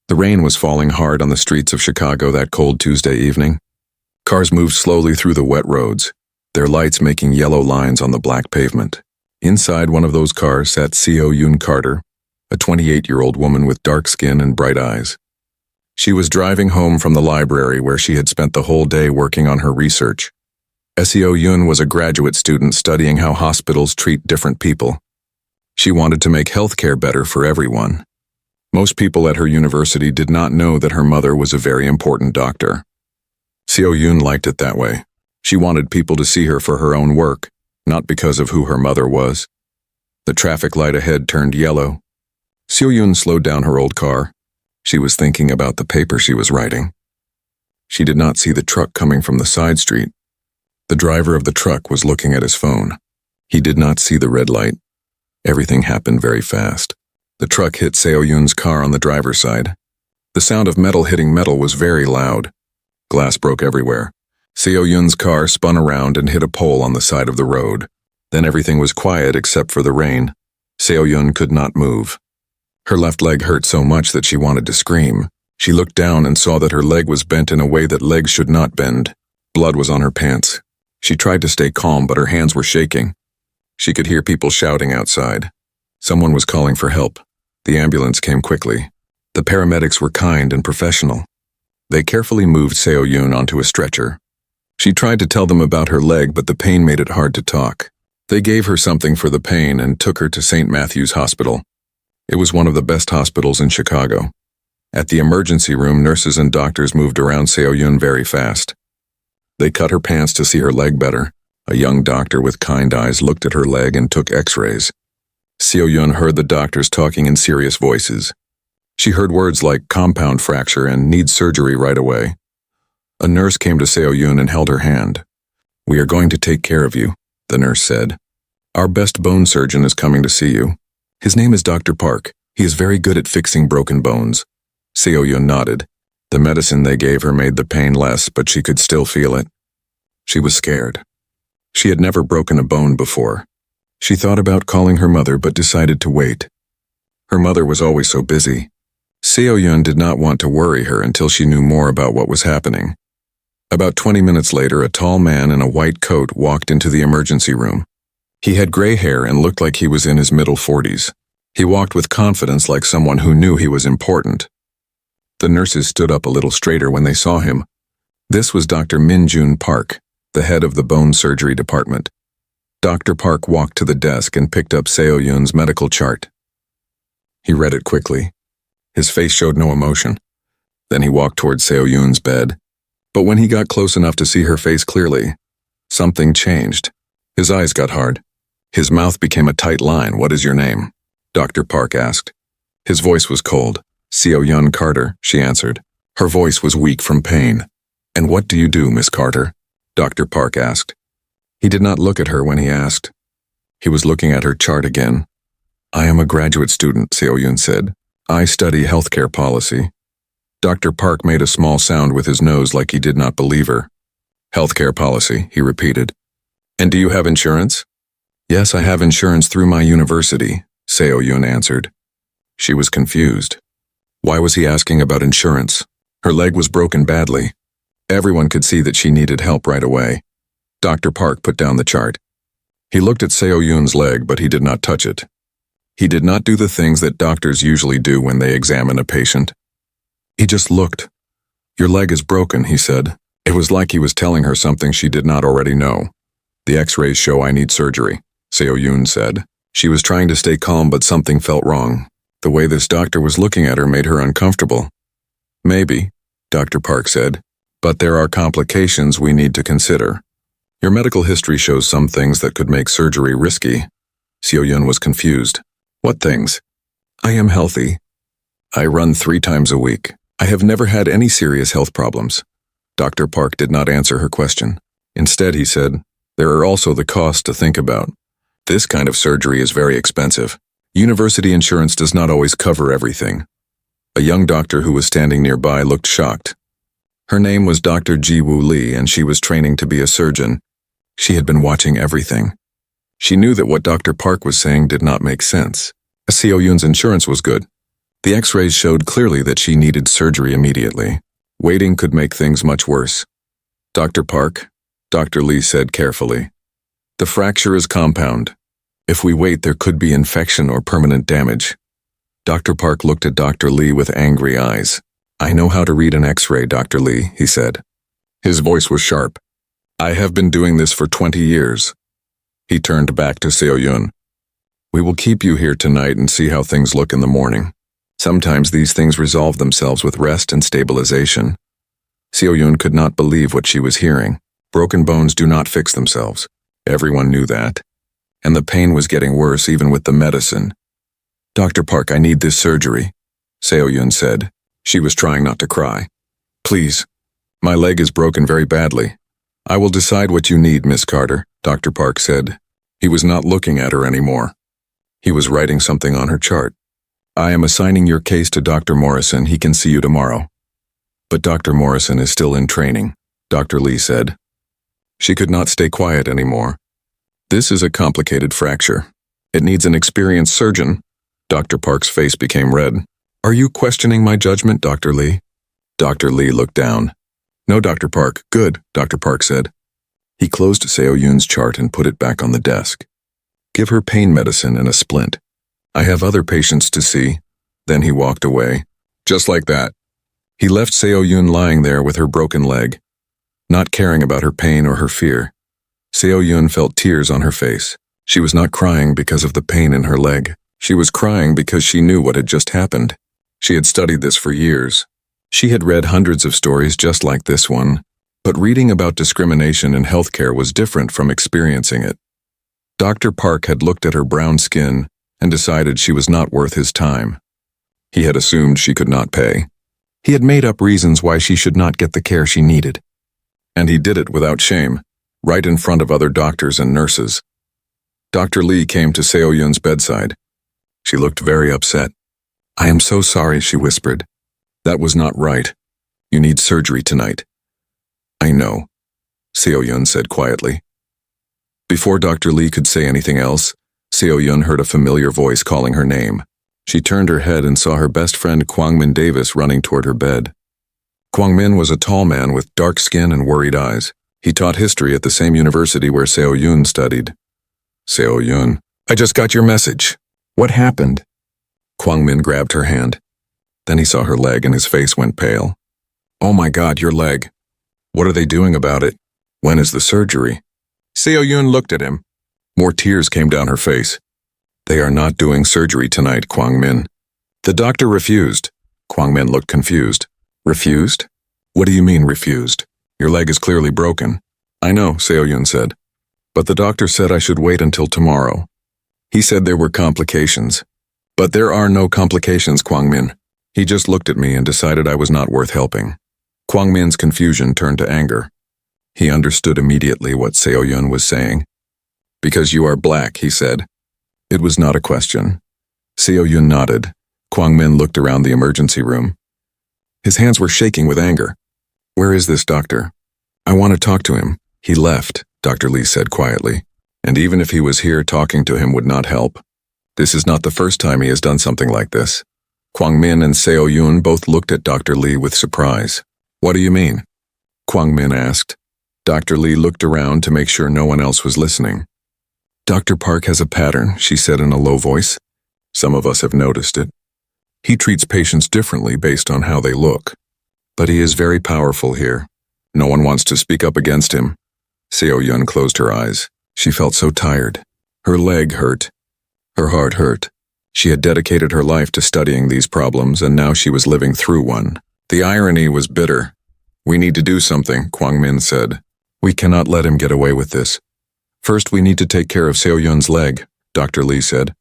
The rain was falling hard on the streets of Chicago that cold Tuesday evening. Cars moved slowly through the wet roads, their lights making yellow lines on the black pavement. Inside one of those cars sat Seo Yoon Carter, a 28-year-old woman with dark skin and bright eyes. She was driving home from the library where she had spent the whole day working on her research. Seo Yoon was a graduate student studying how hospitals treat different people. She wanted to make healthcare better for everyone. Most people at her university did not know that her mother was a very important doctor. Seo Yoon liked it that way. She wanted people to see her for her own work, not because of who her mother was. The traffic light ahead turned yellow. Seo Yoon slowed down her old car. She was thinking about the paper she was writing. She did not see the truck coming from the side street. The driver of the truck was looking at his phone. He did not see the red light. Everything happened very fast. The truck hit Seo Yoon's car on the driver's side. The sound of metal hitting metal was very loud. Glass broke everywhere. Seo Yoon's car spun around and hit a pole on the side of the road. Then everything was quiet except for the rain. Seo Yoon could not move. Her left leg hurt so much that she wanted to scream. She looked down and saw that her leg was bent in a way that legs should not bend. Blood was on her pants. She tried to stay calm, but her hands were shaking. She could hear people shouting outside. Someone was calling for help. The ambulance came quickly. The paramedics were kind and professional. They carefully moved Seo Yoon onto a stretcher. She tried to tell them about her leg, but the pain made it hard to talk. They gave her something for the pain and took her to St. Matthew's Hospital. It was one of the best hospitals in Chicago. At the emergency room, nurses and doctors moved around Seo Yoon very fast. They cut her pants to see her leg better. A young doctor with kind eyes looked at her leg and took x-rays. Seo Yoon heard the doctors talking in serious voices. She heard words like compound fracture and needs surgery right away. A nurse came to Seo Yoon and held her hand. "We are going to take care of you," the nurse said. "Our best bone surgeon is coming to see you. His name is Dr. Park. He is very good at fixing broken bones." Seo Yoon nodded. The medicine they gave her made the pain less, but she could still feel it. She was scared. She had never broken a bone before. She thought about calling her mother but decided to wait. Her mother was always so busy. Seo Yoon did not want to worry her until she knew more about what was happening. About 20 minutes later, a tall man in a white coat walked into the emergency room. He had gray hair and looked like he was in his middle 40s. He walked with confidence like someone who knew he was important. The nurses stood up a little straighter when they saw him. This was Dr. Min-Joon Park, the head of the bone surgery department. Dr. Park walked to the desk and picked up Seo Yoon's medical chart. He read it quickly. His face showed no emotion. Then he walked toward Seo Yoon's bed. But when he got close enough to see her face clearly, something changed. His eyes got hard. His mouth became a tight line. "What is your name?" Dr. Park asked. His voice was cold. "Seo Yoon Carter," she answered. Her voice was weak from pain. "And what do you do, Miss Carter?" Dr. Park asked. He did not look at her when he asked. He was looking at her chart again. "I am a graduate student," Seo Yoon said. "I study healthcare policy." Dr. Park made a small sound with his nose like he did not believe her. "Healthcare policy," he repeated. "And do you have insurance?" "Yes, I have insurance through my university," Seo Yoon answered. She was confused. Why was he asking about insurance? Her leg was broken badly. Everyone could see that she needed help right away. Dr. Park put down the chart. He looked at Seo Yoon's leg, but he did not touch it. He did not do the things that doctors usually do when they examine a patient. He just looked. "Your leg is broken," he said. It was like he was telling her something she did not already know. "The x-rays show I need surgery," Seo Yoon said. She was trying to stay calm, but something felt wrong. The way this doctor was looking at her made her uncomfortable. "Maybe," Dr. Park said, "but there are complications we need to consider. Your medical history shows some things that could make surgery risky." Seo Yoon was confused. "What things?" "I am healthy. I run 3 times a week. I have never had any serious health problems." Dr. Park did not answer her question. Instead, he said, "There are also the costs to think about. This kind of surgery is very expensive. University insurance does not always cover everything." A young doctor who was standing nearby looked shocked. Her name was Dr. Ji-Woo Lee, and she was training to be a surgeon. She had been watching everything. She knew that what Dr. Park was saying did not make sense. Seo Yoon's insurance was good. The x-rays showed clearly that she needed surgery immediately. Waiting could make things much worse. "Dr. Park," Dr. Lee said carefully, "the fracture is compound. If we wait, there could be infection or permanent damage." Dr. Park looked at Dr. Lee with angry eyes. "I know how to read an x-ray, Dr. Lee," he said. His voice was sharp. "I have been doing this for 20 years. He turned back to Seo-yun. "We will keep you here tonight and see how things look in the morning. Sometimes these things resolve themselves with rest and stabilization." Seo-yun could not believe what she was hearing. Broken bones do not fix themselves. Everyone knew that. And the pain was getting worse even with the medicine. "Dr. Park, I need this surgery," Seo-yun said. She was trying not to cry. "Please. My leg is broken very badly." "I will decide what you need, Miss Carter," Dr. Park said. He was not looking at her anymore. He was writing something on her chart. "I am assigning your case to Dr. Morrison. He can see you tomorrow." "But Dr. Morrison is still in training," Dr. Lee said. She could not stay quiet anymore. "This is a complicated fracture. It needs an experienced surgeon." Dr. Park's face became red. "Are you questioning my judgment, Dr. Lee?" Dr. Lee looked down. "No, Dr. Park. Good," Dr. Park said. He closed Seo-yun's chart and put it back on the desk. "Give her pain medicine and a splint. I have other patients to see." Then he walked away. Just like that. He left Seo-yun lying there with her broken leg, not caring about her pain or her fear. Seo-yun felt tears on her face. She was not crying because of the pain in her leg. She was crying because she knew what had just happened. She had studied this for years. She had read hundreds of stories just like this one, but reading about discrimination in healthcare was different from experiencing it. Dr. Park had looked at her brown skin and decided she was not worth his time. He had assumed she could not pay. He had made up reasons why she should not get the care she needed. And he did it without shame, right in front of other doctors and nurses. Dr. Lee came to Seo-yun's bedside. She looked very upset. "I am so sorry," she whispered. "That was not right. You need surgery tonight." "I know," Seo-yun said quietly. Before Dr. Lee could say anything else, Seo-yun heard a familiar voice calling her name. She turned her head and saw her best friend Kwang-min Davis running toward her bed. Kwang-min was a tall man with dark skin and worried eyes. He taught history at the same university where Seo-yun studied. "Seo-yun, I just got your message. What happened?" Kwang-min grabbed her hand. Then he saw her leg and his face went pale. "Oh my God, your leg. What are they doing about it? When is the surgery?" Seo-yun looked at him. More tears came down her face. "They are not doing surgery tonight, Kwang-min." The doctor refused. Kwang-min looked confused. "Refused? What do you mean refused? Your leg is clearly broken." "I know," Seo-yun said. "But the doctor said I should wait until tomorrow. He said there were complications." "But there are no complications, Kwang-min." He just looked at me and decided I was not worth helping. Kwang-min's confusion turned to anger. He understood immediately what Seo-yun was saying. "Because you are black," he said. It was not a question. Seo-yun nodded. Kwang-min looked around the emergency room. His hands were shaking with anger. "Where is this doctor? I want to talk to him." "He left," Dr. Lee said quietly. "And even if he was here, talking to him would not help. This is not the first time he has done something like this." Kwang-min and Seo-yun both looked at Dr. Lee with surprise. "What do you mean?" Kwang-min asked. Dr. Lee looked around to make sure no one else was listening. "Dr. Park has a pattern," she said in a low voice. "Some of us have noticed it. He treats patients differently based on how they look. But he is very powerful here. No one wants to speak up against him." Seo-yun closed her eyes. She felt so tired. Her leg hurt. Her heart hurt. She had dedicated her life to studying these problems, and now she was living through one. The irony was bitter. "We need to do something," Kwang-min said. "We cannot let him get away with this. First, we need to take care of Seo-yun's leg," Dr. Lee said.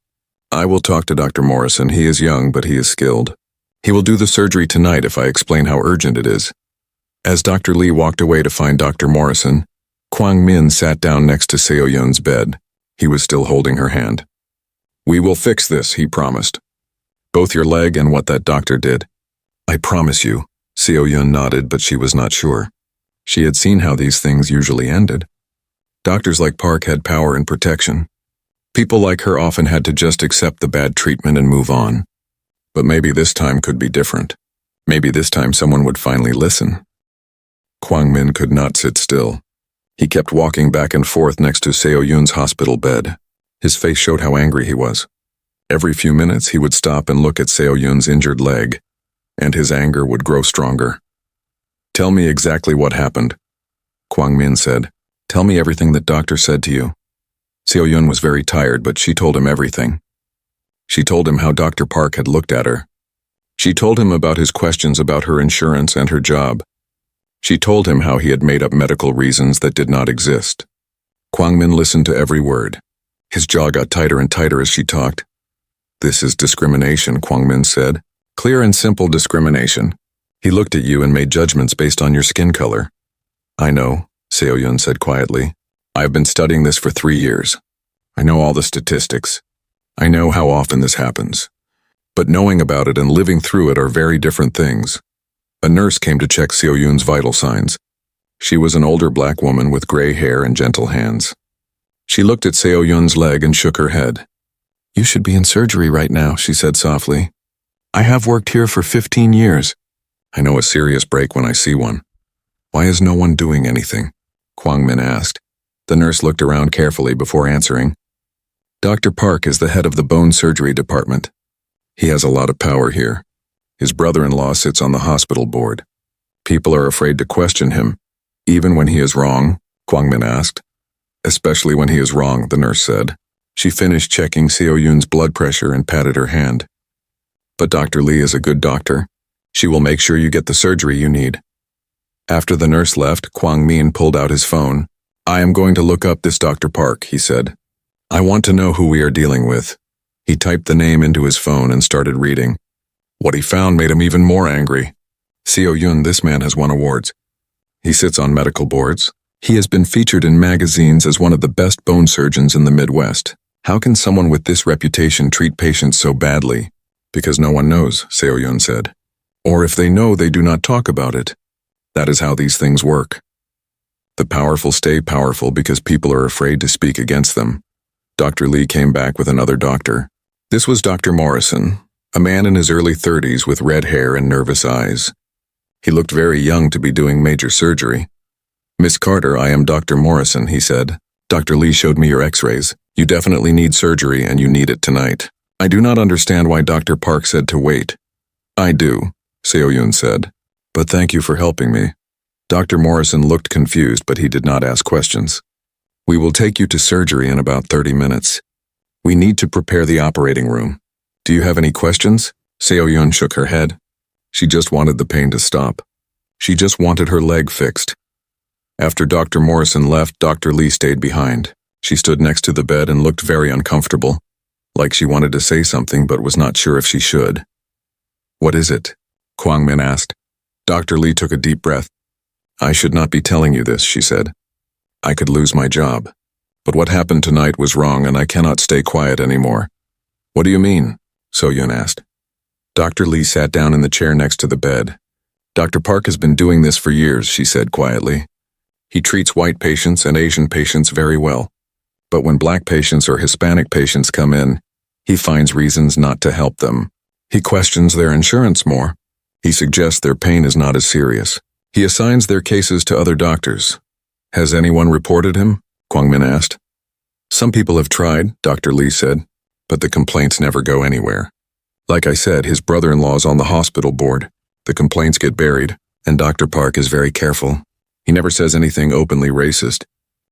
"I will talk to Dr. Morrison. He is young, but he is skilled. He will do the surgery tonight if I explain how urgent it is." As Dr. Lee walked away to find Dr. Morrison, Kwang-min sat down next to Seo-yun's bed. He was still holding her hand. "We will fix this," he promised. "Both your leg and what that doctor did." "I promise you." Seo-yun nodded, but she was not sure. She had seen how these things usually ended. Doctors like Park had power and protection. People like her often had to just accept the bad treatment and move on. But maybe this time could be different. Maybe this time someone would finally listen. Kwang Min could not sit still. He kept walking back and forth next to Seo Yun's hospital bed. His face showed how angry he was. Every few minutes he would stop and look at Seo Yun's injured leg, and his anger would grow stronger. "Tell me exactly what happened," Kwang Min said. "Tell me everything that doctor said to you." Seo Yun was very tired, but she told him everything. She told him how Dr. Park had looked at her. She told him about his questions about her insurance and her job. She told him how he had made up medical reasons that did not exist. Kwang Min listened to every word. His jaw got tighter and tighter as she talked. "This is discrimination," Kwang Min said. "Clear and simple discrimination. He looked at you and made judgments based on your skin color." "I know," Seo Yun said quietly. "I have been studying this for 3 years. I know all the statistics. I know how often this happens. But knowing about it and living through it are very different things." A nurse came to check Seo Yun's vital signs. She was an older black woman with gray hair and gentle hands. She looked at Seo Yun's leg and shook her head. "You should be in surgery right now," she said softly. "I have worked here for 15 years. I know a serious break when I see one." "Why is no one doing anything?" Kwang Min asked. The nurse looked around carefully before answering. "Dr. Park is the head of the bone surgery department. He has a lot of power here. His brother-in-law sits on the hospital board. People are afraid to question him, even when he is wrong," Kwang Min asked. "Especially when he is wrong," the nurse said. She finished checking Seo Yun's blood pressure and patted her hand. "But Dr. Lee is a good doctor. She will make sure you get the surgery you need." After the nurse left, Kwang Min pulled out his phone. "I am going to look up this Dr. Park," he said. "I want to know who we are dealing with." He typed the name into his phone and started reading. What he found made him even more angry. "Seo Yun, this man has won awards. He sits on medical boards. He has been featured in magazines as one of the best bone surgeons in the Midwest. How can someone with this reputation treat patients so badly?" "Because no one knows," Seo Yun said. "Or if they know, they do not talk about it. That is how these things work. The powerful stay powerful because people are afraid to speak against them." Dr. Lee came back with another doctor. This was Dr. Morrison, a man in his early 30s with red hair and nervous eyes. He looked very young to be doing major surgery. "Miss Carter, I am Dr. Morrison," he said. "Dr. Lee showed me your x-rays. You definitely need surgery and you need it tonight. I do not understand why Dr. Park said to wait." "I do," Seo Yun said. "But thank you for helping me." Dr. Morrison looked confused, but he did not ask questions. "We will take you to surgery in about 30 minutes. We need to prepare the operating room. Do you have any questions?" Seo Yun shook her head. She just wanted the pain to stop. She just wanted her leg fixed. After Dr. Morrison left, Dr. Lee stayed behind. She stood next to the bed and looked very uncomfortable, like she wanted to say something but was not sure if she should. "What is it?" Kwang Min asked. Dr. Lee took a deep breath. "I should not be telling you this," she said. "I could lose my job. But what happened tonight was wrong and I cannot stay quiet anymore." "What do you mean?" Seo Yun asked. Dr. Lee sat down in the chair next to the bed. "Dr. Park has been doing this for years," she said quietly. "He treats white patients and Asian patients very well. But when black patients or Hispanic patients come in, he finds reasons not to help them. He questions their insurance more. He suggests their pain is not as serious. He assigns their cases to other doctors." "Has anyone reported him?" Kwang Min asked. "Some people have tried," Dr. Lee said, "but the complaints never go anywhere. Like I said, his brother-in-law is on the hospital board. The complaints get buried, and Dr. Park is very careful. He never says anything openly racist.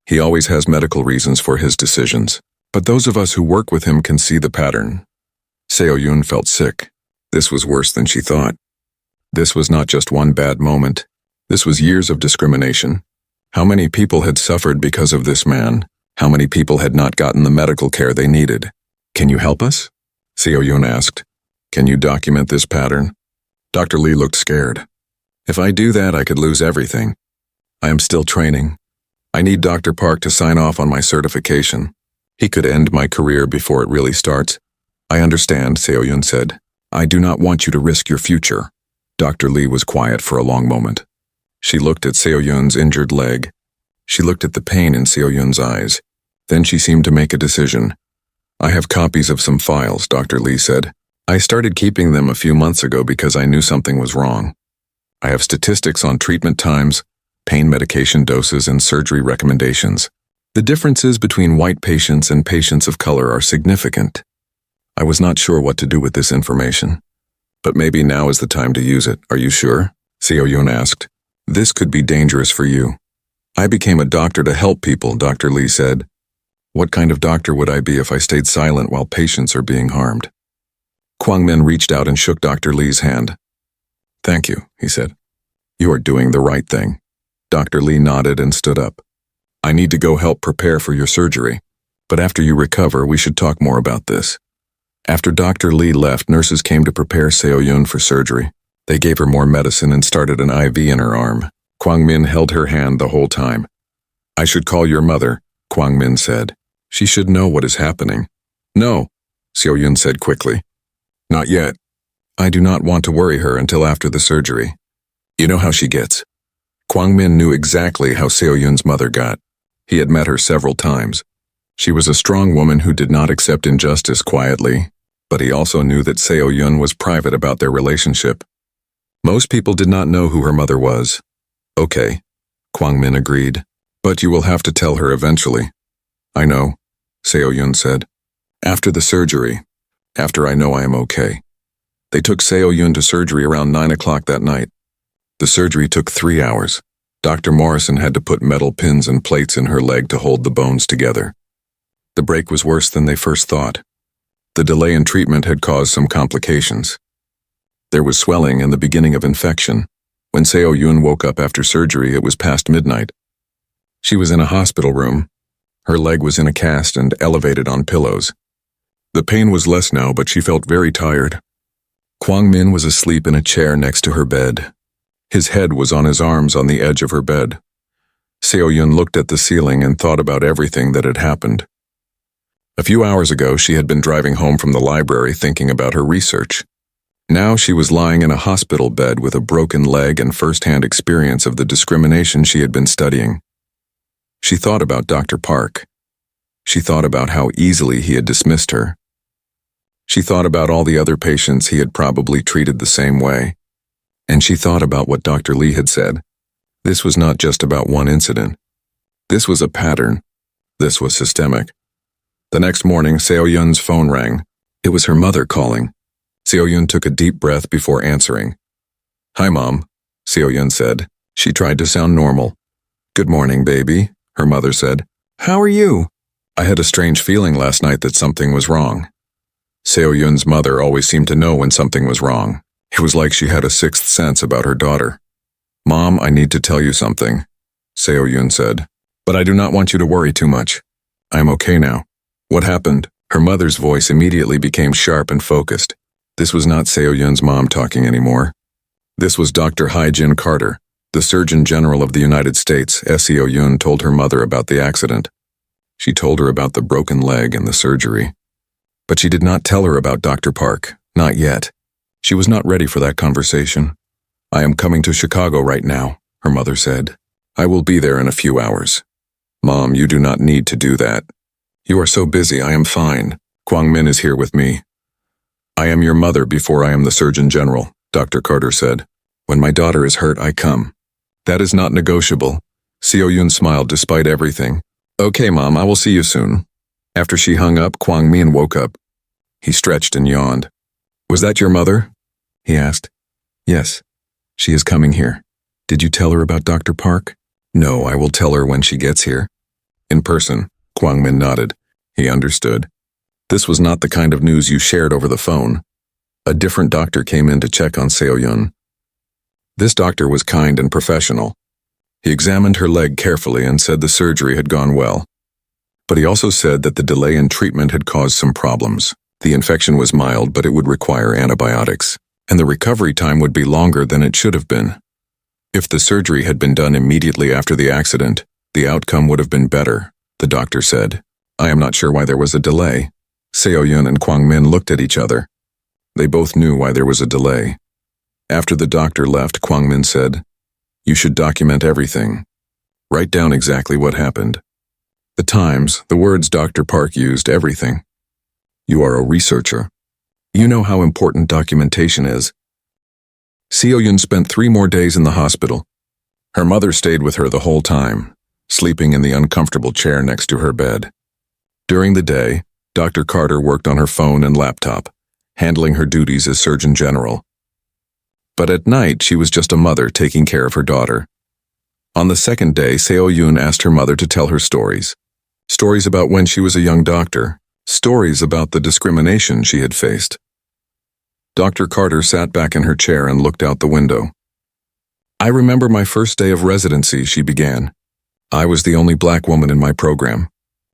He always has medical reasons for his decisions. But those of us who work with him can see the pattern." Seo Yun felt sick. This was worse than she thought. This was not just one bad moment. This was years of discrimination. How many people had suffered because of this man? How many people had not gotten the medical care they needed? "Can you help us?" Seo Yun asked. "Can you document this pattern?" Dr. Lee looked scared. "If I do that, I could lose everything. I am still training. I need Dr. Park to sign off on my certification. He could end my career before it really starts." "I understand," Seo Yun said. "I do not want you to risk your future." Dr. Lee was quiet for a long moment. She looked at Seo Yun's injured leg. She looked at the pain in Seo Yun's eyes. Then she seemed to make a decision. "I have copies of some files," Dr. Lee said. I started keeping them a few months ago because I knew something was wrong. I have statistics on treatment times, pain medication doses, and surgery recommendations. The differences between white patients and patients of color are significant. I was not sure what to do with this information. But maybe now is the time to use it. Are you sure? Seo-Yun asked. This could be dangerous for you. I became a doctor to help people, Dr. Lee said. What kind of doctor would I be if I stayed silent while patients are being harmed? Kwang Min reached out and shook Dr. Lee's hand. Thank you, he said. You are doing the right thing. Dr. Lee nodded and stood up. I need to go help prepare for your surgery, but after you recover, we should talk more about this. After Dr. Lee left, nurses came to prepare Seo-Yun for surgery. They gave her more medicine and started an IV in her arm. Kwang Min held her hand the whole time. I should call your mother, Kwang Min said. She should know what is happening. No, Seo-Yun said quickly. Not yet. I do not want to worry her until after the surgery. You know how she gets. Kwang Min knew exactly how Seo-Yun's mother got. He had met her several times. She was a strong woman who did not accept injustice quietly, but he also knew that Seo-Yun was private about their relationship. Most people did not know who her mother was. Okay, Kwang Min agreed, but you will have to tell her eventually. I know, Seo-Yun said. After the surgery, after I know I am okay. They took Seo-Yun to surgery around 9 o'clock that night. The surgery took 3 hours. Dr. Morrison had to put metal pins and plates in her leg to hold the bones together. The break was worse than they first thought. The delay in treatment had caused some complications. There was swelling and the beginning of infection. When Seo-Yun woke up after surgery, it was past midnight. She was in a hospital room. Her leg was in a cast and elevated on pillows. The pain was less now, but she felt very tired. Kwang Min was asleep in a chair next to her bed. His head was on his arms on the edge of her bed. Seo-Yun looked at the ceiling and thought about everything that had happened. A few hours ago, she had been driving home from the library thinking about her research. Now she was lying in a hospital bed with a broken leg and first-hand experience of the discrimination she had been studying. She thought about Dr. Park. She thought about how easily he had dismissed her. She thought about all the other patients he had probably treated the same way. And she thought about what Dr. Lee had said. This was not just about one incident. This was a pattern. This was systemic. The next morning, Seo-Yun's phone rang. It was her mother calling. Seo-Yun took a deep breath before answering. Hi, Mom, Seo-Yun said. She tried to sound normal. Good morning, baby, her mother said. How are you? I had a strange feeling last night that something was wrong. Seo-Yun's mother always seemed to know when something was wrong. It was like she had a sixth sense about her daughter. Mom, I need to tell you something, Seo-Yun said. But I do not want you to worry too much. I am okay now. What happened? Her mother's voice immediately became sharp and focused. This was not Seo-Yun's mom talking anymore. This was Dr. Hai-Jin Carter, the Surgeon General of the United States. Seo-Yun told her mother about the accident. She told her about the broken leg and the surgery. But she did not tell her about Dr. Park, not yet. She was not ready for that conversation. I am coming to Chicago right now, her mother said. I will be there in a few hours. Mom, you do not need to do that. You are so busy, I am fine. Kwang Min is here with me. I am your mother before I am the Surgeon General, Dr. Carter said. When my daughter is hurt, I come. That is not negotiable. Seo-Yun smiled despite everything. Okay, Mom, I will see you soon. After she hung up, Kwang Min woke up. He stretched and yawned. Was that your mother? He asked. Yes. She is coming here. Did you tell her about Dr. Park? No, I will tell her when she gets here. In person, Kwang Min nodded. He understood. This was not the kind of news you shared over the phone. A different doctor came in to check on Seo-Yun. This doctor was kind and professional. He examined her leg carefully and said the surgery had gone well. But he also said that the delay in treatment had caused some problems. The infection was mild, but it would require antibiotics, and the recovery time would be longer than it should have been. If the surgery had been done immediately after the accident, the outcome would have been better, the doctor said. I am not sure why there was a delay. Seo-Yun and Kwang Min looked at each other. They both knew why there was a delay. After the doctor left, Kwang Min said, You should document everything. Write down exactly what happened. The times, the words Dr. Park used, everything. You are a researcher. You know how important documentation is. Seo-yun spent 3 more days in the hospital. Her mother stayed with her the whole time, sleeping in the uncomfortable chair next to her bed. During the day, Dr. Carter worked on her phone and laptop, handling her duties as Surgeon General. But at night, she was just a mother taking care of her daughter. On the second day, Seo-yun asked her mother to tell her stories. Stories about when she was a young doctor. Stories about the discrimination she had faced. Dr. Carter sat back in her chair and looked out the window. I remember my first day of residency, she began. I was the only black woman in my program.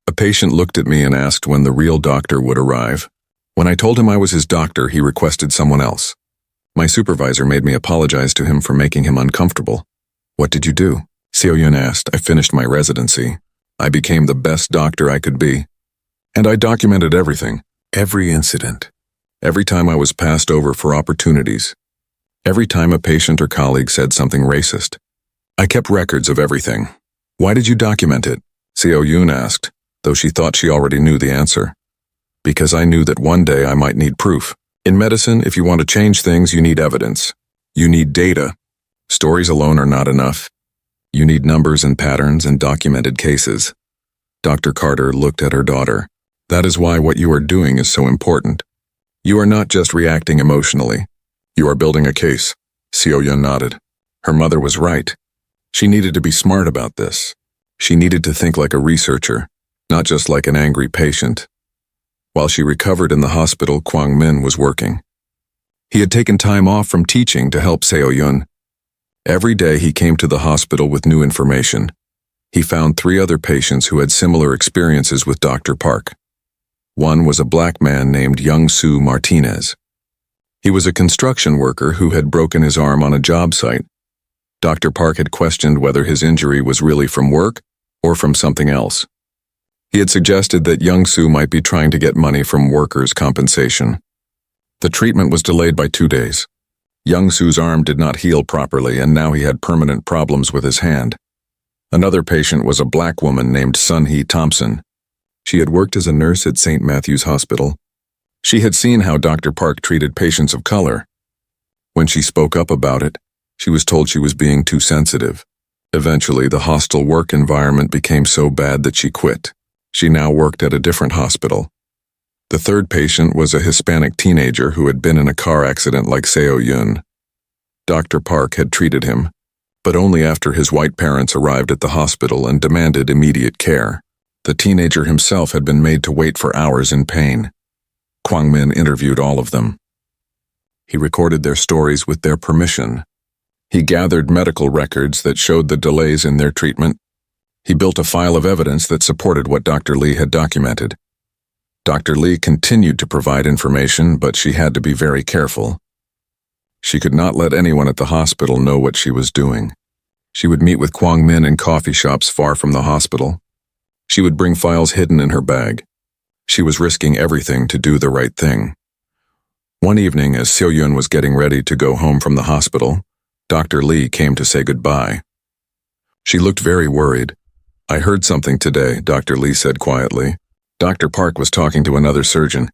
A patient looked at me and asked when the real doctor would arrive. When I told him I was his doctor, he requested someone else. My supervisor made me apologize to him for making him uncomfortable. What did you do? Seo-yun asked. I finished my residency. I became the best doctor I could be. And I documented everything, every incident. Every time I was passed over for opportunities. Every time a patient or colleague said something racist. I kept records of everything. Why did you document it? Seo-yun asked, though she thought she already knew the answer. Because I knew that one day I might need proof. In medicine, if you want to change things, you need evidence. You need data. Stories alone are not enough. You need numbers and patterns and documented cases. Dr. Carter looked at her daughter. That is why what you are doing is so important. You are not just reacting emotionally. You are building a case. Seo-yun nodded. Her mother was right. She needed to be smart about this. She needed to think like a researcher, not just like an angry patient. While she recovered in the hospital, Kwang Min was working. He had taken time off from teaching to help Seo-yun. Every day he came to the hospital with new information. He found 3 other patients who had similar experiences with Dr. Park. One was a black man named Young-soo Martinez. He was a construction worker who had broken his arm on a job site. Dr. Park had questioned whether his injury was really from work or from something else. He had suggested that Young-soo might be trying to get money from workers' compensation. The treatment was delayed by 2 days. Young-soo's arm did not heal properly, and now he had permanent problems with his hand. Another patient was a black woman named Sun-hee Thompson. She had worked as a nurse at St. Matthew's Hospital. She had seen how Dr. Park treated patients of color. When she spoke up about it, she was told she was being too sensitive. Eventually, the hostile work environment became so bad that she quit. She now worked at a different hospital. The third patient was a Hispanic teenager who had been in a car accident like Seo-yun. Dr. Park had treated him, but only after his white parents arrived at the hospital and demanded immediate care. The teenager himself had been made to wait for hours in pain. Kwang Min interviewed all of them. He recorded their stories with their permission. He gathered medical records that showed the delays in their treatment. He built a file of evidence that supported what Dr. Lee had documented. Dr. Lee continued to provide information, but she had to be very careful. She could not let anyone at the hospital know what she was doing. She would meet with Kwang Min in coffee shops far from the hospital. She would bring files hidden in her bag. She was risking everything to do the right thing. One evening, as Seo-yun was getting ready to go home from the hospital, Dr. Lee came to say goodbye. She looked very worried. I heard something today, Dr. Lee said quietly. Dr. Park was talking to another surgeon.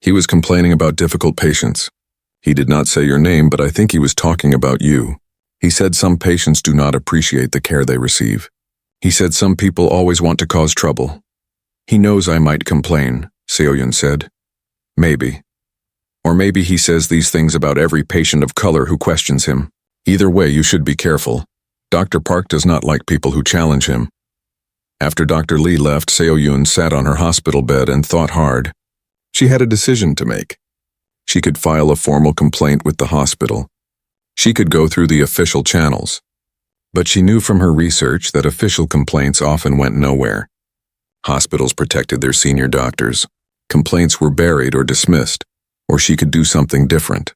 He was complaining about difficult patients. He did not say your name, but I think he was talking about you. He said some patients do not appreciate the care they receive. He said some people always want to cause trouble. He knows I might complain, Seo-yun said. Maybe. Or maybe he says these things about every patient of color who questions him. Either way, you should be careful. Dr. Park does not like people who challenge him. After Dr. Lee left, Seo-yun sat on her hospital bed and thought hard. She had a decision to make. She could file a formal complaint with the hospital. She could go through the official channels. But she knew from her research that official complaints often went nowhere. Hospitals protected their senior doctors. Complaints were buried or dismissed, or she could do something different.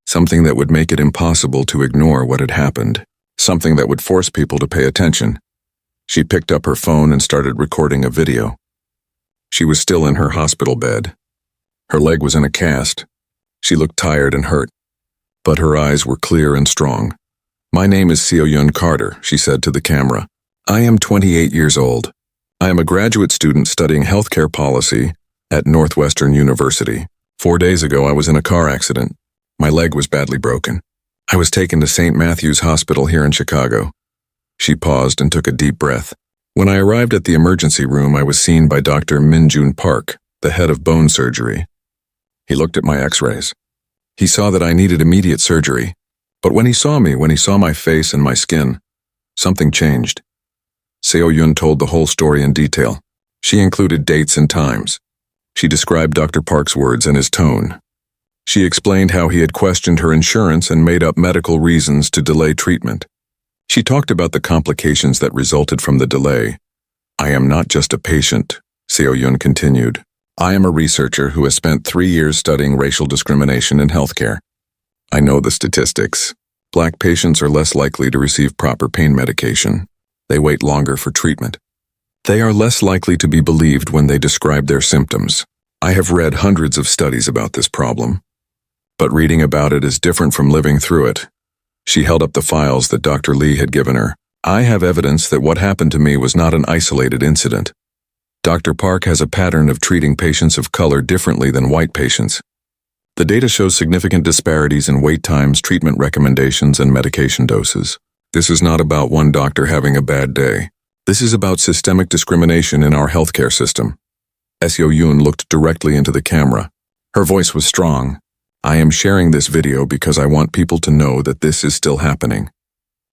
Something that would make it impossible to ignore what had happened. Something that would force people to pay attention. She picked up her phone and started recording a video. She was still in her hospital bed. Her leg was in a cast. She looked tired and hurt, but her eyes were clear and strong. My name is Seo-yun Carter, she said to the camera. I am 28 years old. I am a graduate student studying healthcare policy at Northwestern University. 4 days ago, I was in a car accident. My leg was badly broken. I was taken to St. Matthew's Hospital here in Chicago. She paused and took a deep breath. When I arrived at the emergency room, I was seen by Dr. Minjun Park, the head of bone surgery. He looked at my x-rays. He saw that I needed immediate surgery. But when he saw my face and my skin, something changed. Seo-Yun told the whole story in detail. She included dates and times. She described Dr. Park's words and his tone. She explained how he had questioned her insurance and made up medical reasons to delay treatment. She talked about the complications that resulted from the delay. "I am not just a patient," Seo-Yun continued. "I am a researcher who has spent 3 years studying racial discrimination in healthcare. I know the statistics. Black patients are less likely to receive proper pain medication. They wait longer for treatment. They are less likely to be believed when they describe their symptoms. I have read hundreds of studies about this problem. But reading about it is different from living through it." She held up the files that Dr. Lee had given her. "I have evidence that what happened to me was not an isolated incident. Dr. Park has a pattern of treating patients of color differently than white patients. The data shows significant disparities in wait times, treatment recommendations, and medication doses. This is not about one doctor having a bad day. This is about systemic discrimination in our healthcare system." Seo-Yun looked directly into the camera. Her voice was strong. "I am sharing this video because I want people to know that this is still happening.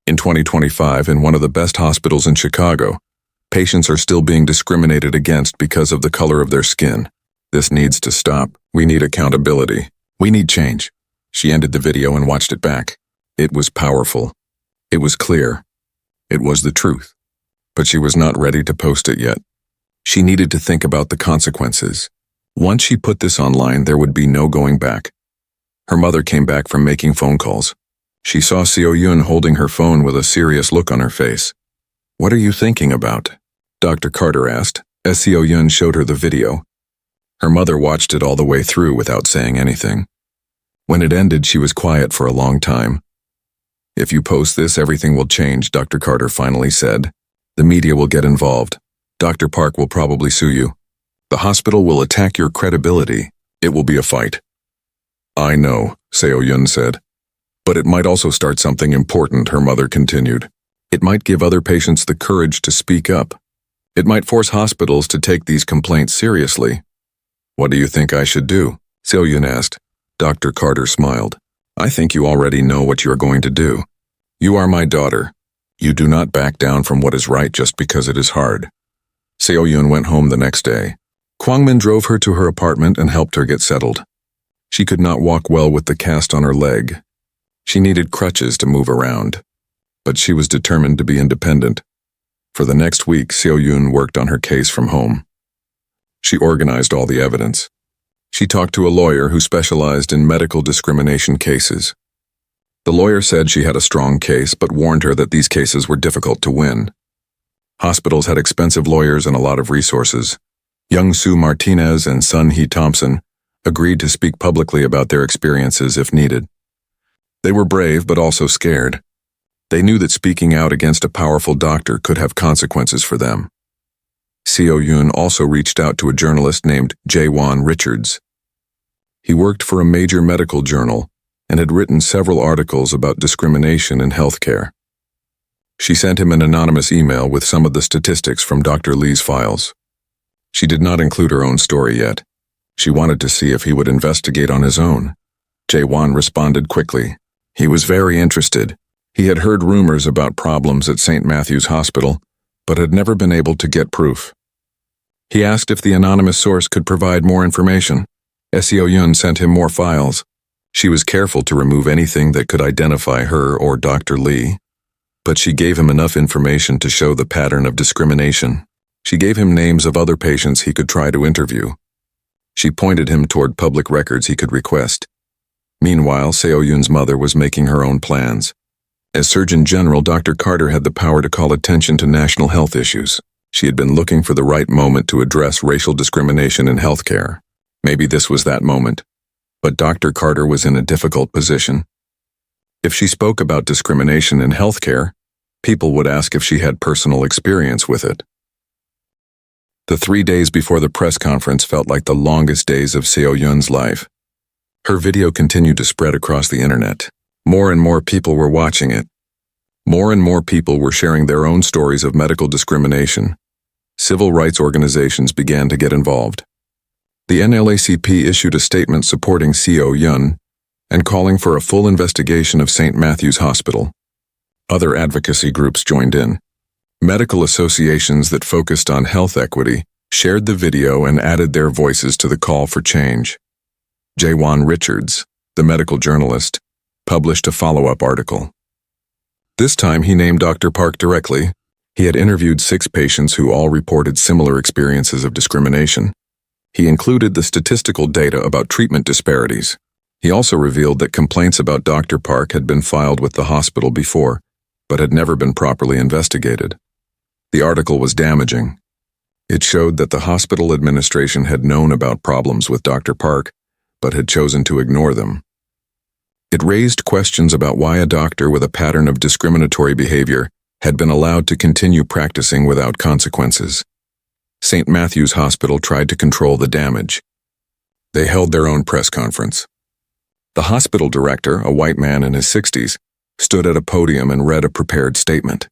In 2025, in one of the best hospitals in Chicago, patients are still being discriminated against because of the color of their skin. This needs to stop. We need accountability. We need change." She ended the video and watched it back. It was powerful. It was clear. It was the truth. But she was not ready to post it yet. She needed to think about the consequences. Once she put this online, there would be no going back. Her mother came back from making phone calls. She saw Seo-Yun holding her phone with a serious look on her face. "What are you thinking about?" Dr. Carter asked, as Seo-Yun showed her the video. Her mother watched it all the way through without saying anything. When it ended, she was quiet for a long time. "If you post this, everything will change," Dr. Carter finally said. "The media will get involved. Dr. Park will probably sue you. The hospital will attack your credibility. It will be a fight." "I know," Seo-Yun said. "But it might also start something important," her mother continued. "It might give other patients the courage to speak up. It might force hospitals to take these complaints seriously." "What do you think I should do?" Seo-Yun asked. Dr. Carter smiled. "I think you already know what you are going to do. You are my daughter. You do not back down from what is right just because it is hard." Seo-Yun went home the next day. Kwangmin drove her to her apartment and helped her get settled. She could not walk well with the cast on her leg. She needed crutches to move around. But she was determined to be independent. For the next week, Seo-Yun worked on her case from home. She organized all the evidence. She talked to a lawyer who specialized in medical discrimination cases. The lawyer said she had a strong case, but warned her that these cases were difficult to win. Hospitals had expensive lawyers and a lot of resources. Young Sue Martinez and Sun Hee Thompson agreed to speak publicly about their experiences if needed. They were brave but also scared. They knew that speaking out against a powerful doctor could have consequences for them. Seo-Yun also reached out to a journalist named Jae-Won Richards. He worked for a major medical journal and had written several articles about discrimination in healthcare. She sent him an anonymous email with some of the statistics from Dr. Lee's files. She did not include her own story yet. She wanted to see if he would investigate on his own. Jae-Won responded quickly. He was very interested. He had heard rumors about problems at St. Matthew's Hospital, but had never been able to get proof. He asked if the anonymous source could provide more information. Seo-Yun sent him more files. She was careful to remove anything that could identify her or Dr. Lee, but she gave him enough information to show the pattern of discrimination. She gave him names of other patients he could try to interview. She pointed him toward public records he could request. Meanwhile, Seo-Yun's mother was making her own plans. As Surgeon General, Dr. Carter had the power to call attention to national health issues. She had been looking for the right moment to address racial discrimination in healthcare. Maybe this was that moment. But Dr. Carter was in a difficult position. If she spoke about discrimination in healthcare, people would ask if she had personal experience with it. The 3 days before the press conference felt like the longest days of Seo Yun's life. Her video continued to spread across the internet. More and more people were watching it. More and more people were sharing their own stories of medical discrimination. Civil rights organizations began to get involved. The NLACP issued a statement supporting Seo Yun and calling for a full investigation of St. Matthew's Hospital. Other advocacy groups joined in. Medical associations that focused on health equity shared the video and added their voices to the call for change. Jaewon Richards, the medical journalist, published a follow-up article. This time he named Dr. Park directly. He had interviewed 6 patients who all reported similar experiences of discrimination. He included the statistical data about treatment disparities. He also revealed that complaints about Dr. Park had been filed with the hospital before, but had never been properly investigated. The article was damaging. It showed that the hospital administration had known about problems with Dr. Park, but had chosen to ignore them. It raised questions about why a doctor with a pattern of discriminatory behavior had been allowed to continue practicing without consequences. St. Matthew's Hospital tried to control the damage. They held their own press conference. The hospital director, a white man in his 60s, stood at a podium and read a prepared statement.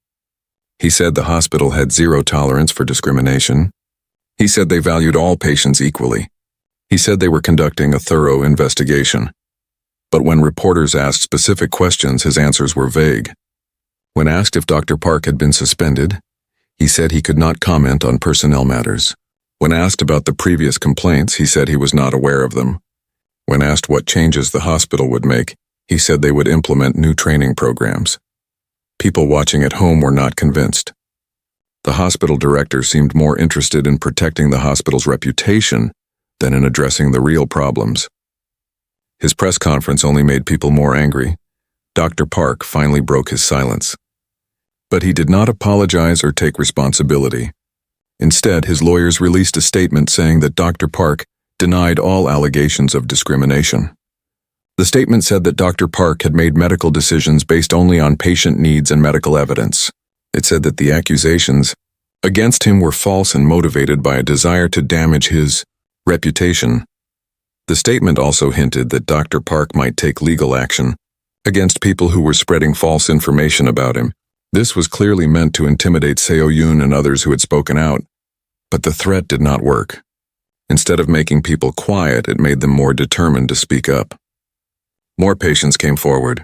He said the hospital had zero tolerance for discrimination. He said they valued all patients equally. He said they were conducting a thorough investigation. But when reporters asked specific questions, his answers were vague. When asked if Dr. Park had been suspended, he said he could not comment on personnel matters. When asked about the previous complaints, he said he was not aware of them. When asked what changes the hospital would make, he said they would implement new training programs. People watching at home were not convinced. The hospital director seemed more interested in protecting the hospital's reputation than in addressing the real problems. His press conference only made people more angry. Dr. Park finally broke his silence. But he did not apologize or take responsibility. Instead, his lawyers released a statement saying that Dr. Park denied all allegations of discrimination. The statement said that Dr. Park had made medical decisions based only on patient needs and medical evidence. It said that the accusations against him were false and motivated by a desire to damage his reputation. The statement also hinted that Dr. Park might take legal action against people who were spreading false information about him. This was clearly meant to intimidate Seo Yun and others who had spoken out, but the threat did not work. Instead of making people quiet, it made them more determined to speak up. More patients came forward.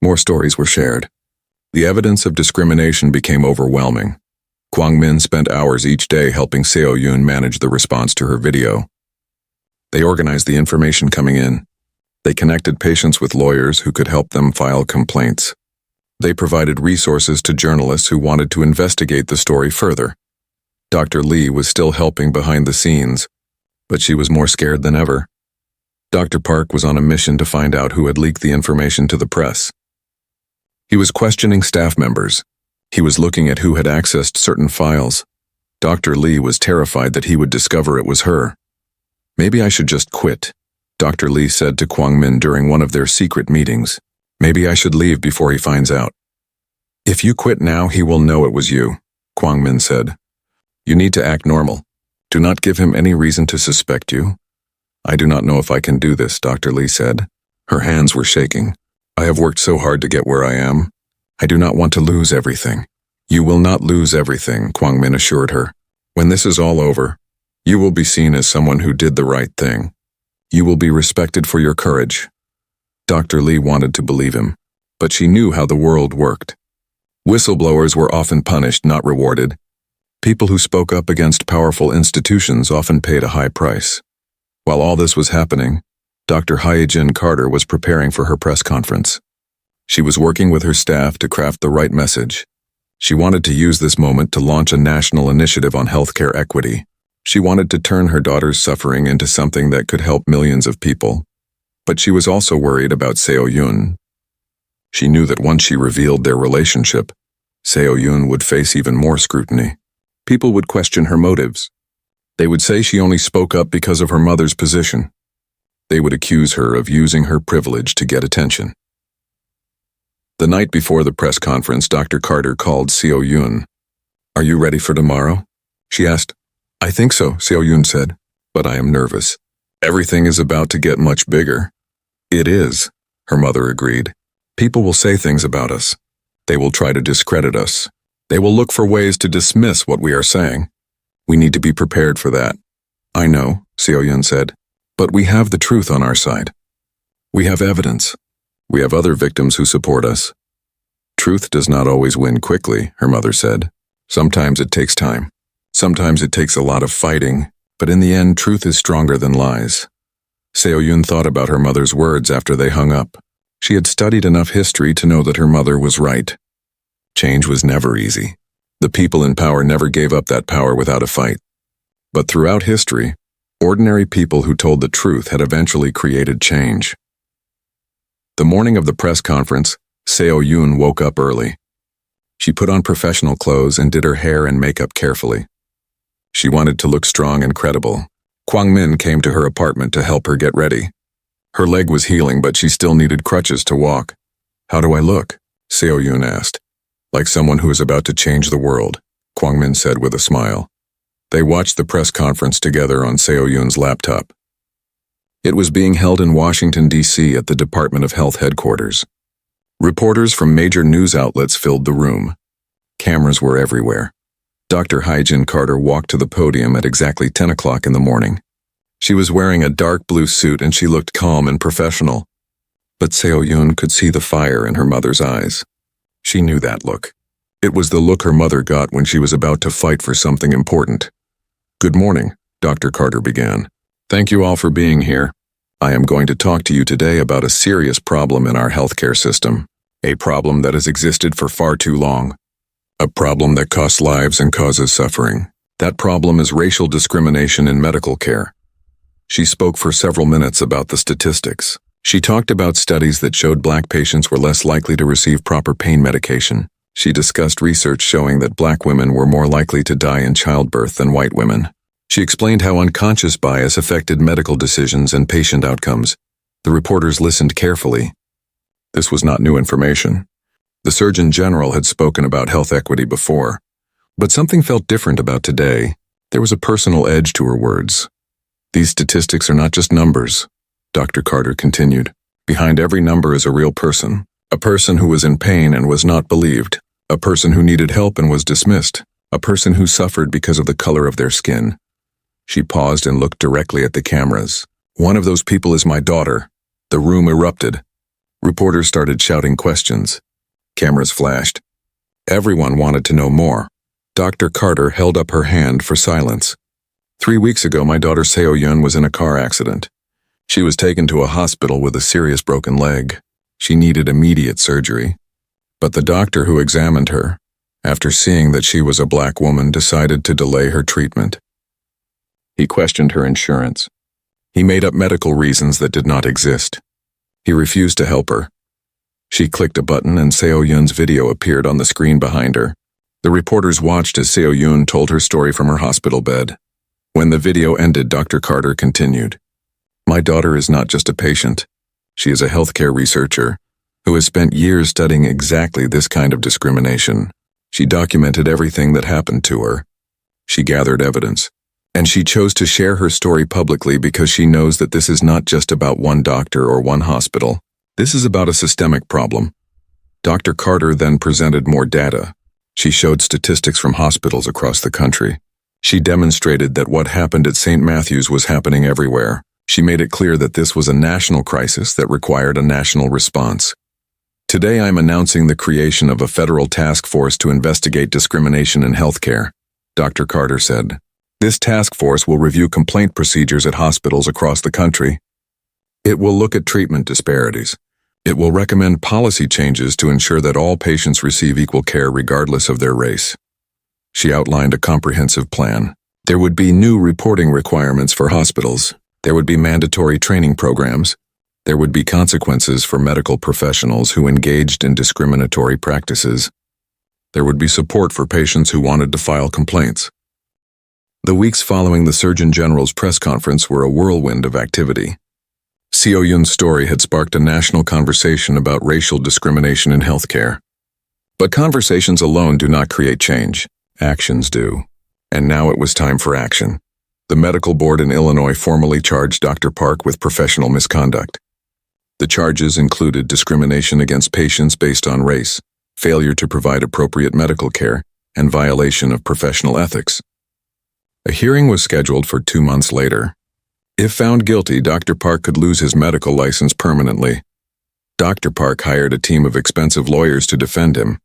More stories were shared. The evidence of discrimination became overwhelming. Kwang Min spent hours each day helping Seo Yun manage the response to her video. They organized the information coming in. They connected patients with lawyers who could help them file complaints. They provided resources to journalists who wanted to investigate the story further. Dr. Lee was still helping behind the scenes, but she was more scared than ever. Dr. Park was on a mission to find out who had leaked the information to the press. He was questioning staff members. He was looking at who had accessed certain files. Dr. Lee was terrified that he would discover it was her. "Maybe I should just quit," Dr. Lee said to Kwang Min during one of their secret meetings. "Maybe I should leave before he finds out." "If you quit now, he will know it was you," Kwang Min said. "You need to act normal. Do not give him any reason to suspect you." "I do not know if I can do this," Dr. Lee said. Her hands were shaking. "I have worked so hard to get where I am. I do not want to lose everything." "You will not lose everything," Kwang Min assured her. "When this is all over, you will be seen as someone who did the right thing. You will be respected for your courage." Dr. Lee wanted to believe him, but she knew how the world worked. Whistleblowers were often punished, not rewarded. People who spoke up against powerful institutions often paid a high price. While all this was happening, Dr. Hyejin Carter was preparing for her press conference. She was working with her staff to craft the right message. She wanted to use this moment to launch a national initiative on healthcare equity. She wanted to turn her daughter's suffering into something that could help millions of people. But she was also worried about Seo Yun. She knew that once she revealed their relationship, Seo Yun would face even more scrutiny. People would question her motives. They would say she only spoke up because of her mother's position. They would accuse her of using her privilege to get attention. The night before the press conference, Dr. Carter called Seo Yun. "Are you ready for tomorrow?" she asked. I think so, Seo-yoon said, but I am nervous. Everything is about to get much bigger. It is, her mother agreed. People will say things about us. They will try to discredit us. They will look for ways to dismiss what we are saying. We need to be prepared for that. I know, Seo-yoon said, but we have the truth on our side. We have evidence. We have other victims who support us. Truth does not always win quickly, her mother said. Sometimes it takes time. Sometimes it takes a lot of fighting, but in the end, truth is stronger than lies. Seo-yoon thought about her mother's words after they hung up. She had studied enough history to know that her mother was right. Change was never easy. The people in power never gave up that power without a fight. But throughout history, ordinary people who told the truth had eventually created change. The morning of the press conference, Seo-yoon woke up early. She put on professional clothes and did her hair and makeup carefully. She wanted to look strong and credible. Kwang-min came to her apartment to help her get ready. Her leg was healing, but she still needed crutches to walk. How do I look? Seo-yoon asked. Like someone who is about to change the world, Kwang-min said with a smile. They watched the press conference together on Seo-yoon's laptop. It was being held in Washington, D.C. at the Department of Health headquarters. Reporters from major news outlets filled the room. Cameras were everywhere. Dr. Hyejin Carter walked to the podium at exactly 10 o'clock in the morning. She was wearing a dark blue suit and she looked calm and professional. But Seo-yoon could see the fire in her mother's eyes. She knew that look. It was the look her mother got when she was about to fight for something important. Good morning, Dr. Carter began. Thank you all for being here. I am going to talk to you today about a serious problem in our healthcare system. A problem that has existed for far too long. A problem that costs lives and causes suffering. That problem is racial discrimination in medical care. She spoke for several minutes about the statistics. She talked about studies that showed Black patients were less likely to receive proper pain medication. She discussed research showing that Black women were more likely to die in childbirth than white women. She explained how unconscious bias affected medical decisions and patient outcomes. The reporters listened carefully. This was not new information. The Surgeon General had spoken about health equity before, but something felt different about today. There was a personal edge to her words. These statistics are not just numbers, Dr. Carter continued. Behind every number is a real person, a person who was in pain and was not believed, a person who needed help and was dismissed, a person who suffered because of the color of their skin. She paused and looked directly at the cameras. One of those people is my daughter. The room erupted. Reporters started shouting questions. Cameras flashed. Everyone wanted to know more. Dr. Carter held up her hand for silence. 3 weeks ago, my daughter Seo-yoon was in a car accident. She was taken to a hospital with a serious broken leg. She needed immediate surgery. But the doctor who examined her, after seeing that she was a Black woman, decided to delay her treatment. He questioned her insurance. He made up medical reasons that did not exist. He refused to help her. She clicked a button and Seo-yoon's video appeared on the screen behind her. The reporters watched as Seo-yoon told her story from her hospital bed. When the video ended, Dr. Carter continued. My daughter is not just a patient. She is a healthcare researcher who has spent years studying exactly this kind of discrimination. She documented everything that happened to her. She gathered evidence. And she chose to share her story publicly because she knows that this is not just about one doctor or one hospital. This is about a systemic problem. Dr. Carter then presented more data. She showed statistics from hospitals across the country. She demonstrated that what happened at St. Matthew's was happening everywhere. She made it clear that this was a national crisis that required a national response. Today I'm announcing the creation of a federal task force to investigate discrimination in healthcare, Dr. Carter said. This task force will review complaint procedures at hospitals across the country. It will look at treatment disparities. It will recommend policy changes to ensure that all patients receive equal care regardless of their race. She outlined a comprehensive plan. There would be new reporting requirements for hospitals. There would be mandatory training programs. There would be consequences for medical professionals who engaged in discriminatory practices. There would be support for patients who wanted to file complaints. The weeks following the Surgeon General's press conference were a whirlwind of activity. Seo-yoon's story had sparked a national conversation about racial discrimination in healthcare. But conversations alone do not create change. Actions do. And now it was time for action. The medical board in Illinois formally charged Dr. Park with professional misconduct. The charges included discrimination against patients based on race, failure to provide appropriate medical care, and violation of professional ethics. A hearing was scheduled for 2 months later. If found guilty, Dr. Park could lose his medical license permanently. Dr. Park hired a team of expensive lawyers to defend him.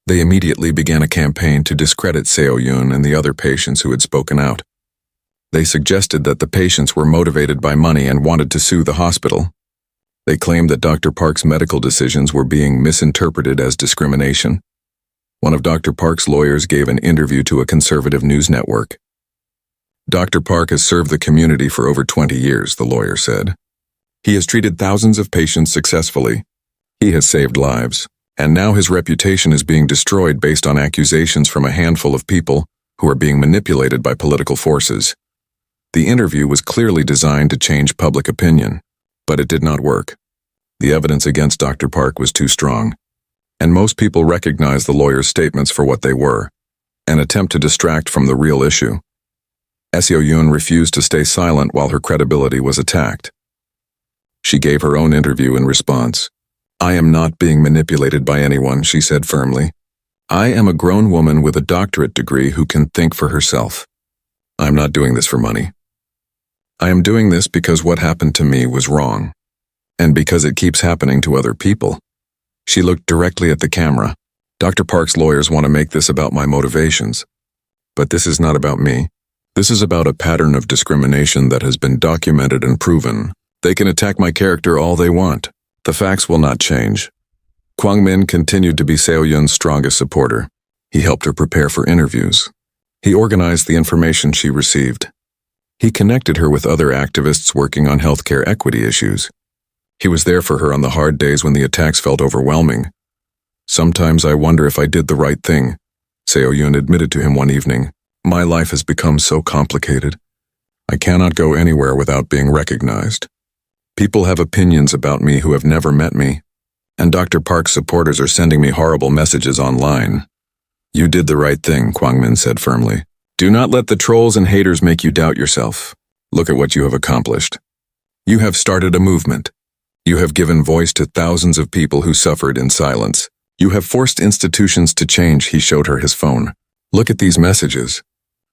They immediately began a campaign to discredit Seo-yoon and the other patients who had spoken out. They suggested that the patients were motivated by money and wanted to sue the hospital. They claimed that Dr. Park's medical decisions were being misinterpreted as discrimination. One of Dr. Park's lawyers gave an interview to a conservative news network. Dr. Park has served the community for over 20 years, the lawyer said. He has treated thousands of patients successfully. He has saved lives, and now his reputation is being destroyed based on accusations from a handful of people who are being manipulated by political forces. The interview was clearly designed to change public opinion, but it did not work. The evidence against Dr. Park was too strong, and most people recognized the lawyer's statements for what they were, an attempt to distract from the real issue. Seo-yoon refused to stay silent while her credibility was attacked. She gave her own interview in response. "I am not being manipulated by anyone," she said firmly. "I am a grown woman with a doctorate degree who can think for herself. I'm not doing this for money. I am doing this because what happened to me was wrong, and because it keeps happening to other people." She looked directly at the camera. "Dr. Park's lawyers want to make this about my motivations. But this is not about me. This is about a pattern of discrimination that has been documented and proven. They can attack my character all they want. The facts will not change." Kwang-min continued to be Seo-yoon's strongest supporter. He helped her prepare for interviews. He organized the information she received. He connected her with other activists working on healthcare equity issues. He was there for her on the hard days when the attacks felt overwhelming. "Sometimes I wonder if I did the right thing," Seo-yoon admitted to him one evening. "My life has become so complicated. I cannot go anywhere without being recognized. People have opinions about me who have never met me, and Dr. Park's supporters are sending me horrible messages online." "You did the right thing," Kwang-min said firmly. "Do not let the trolls and haters make you doubt yourself. Look at what you have accomplished. You have started a movement. You have given voice to thousands of people who suffered in silence. You have forced institutions to change." He showed her his phone. "Look at these messages.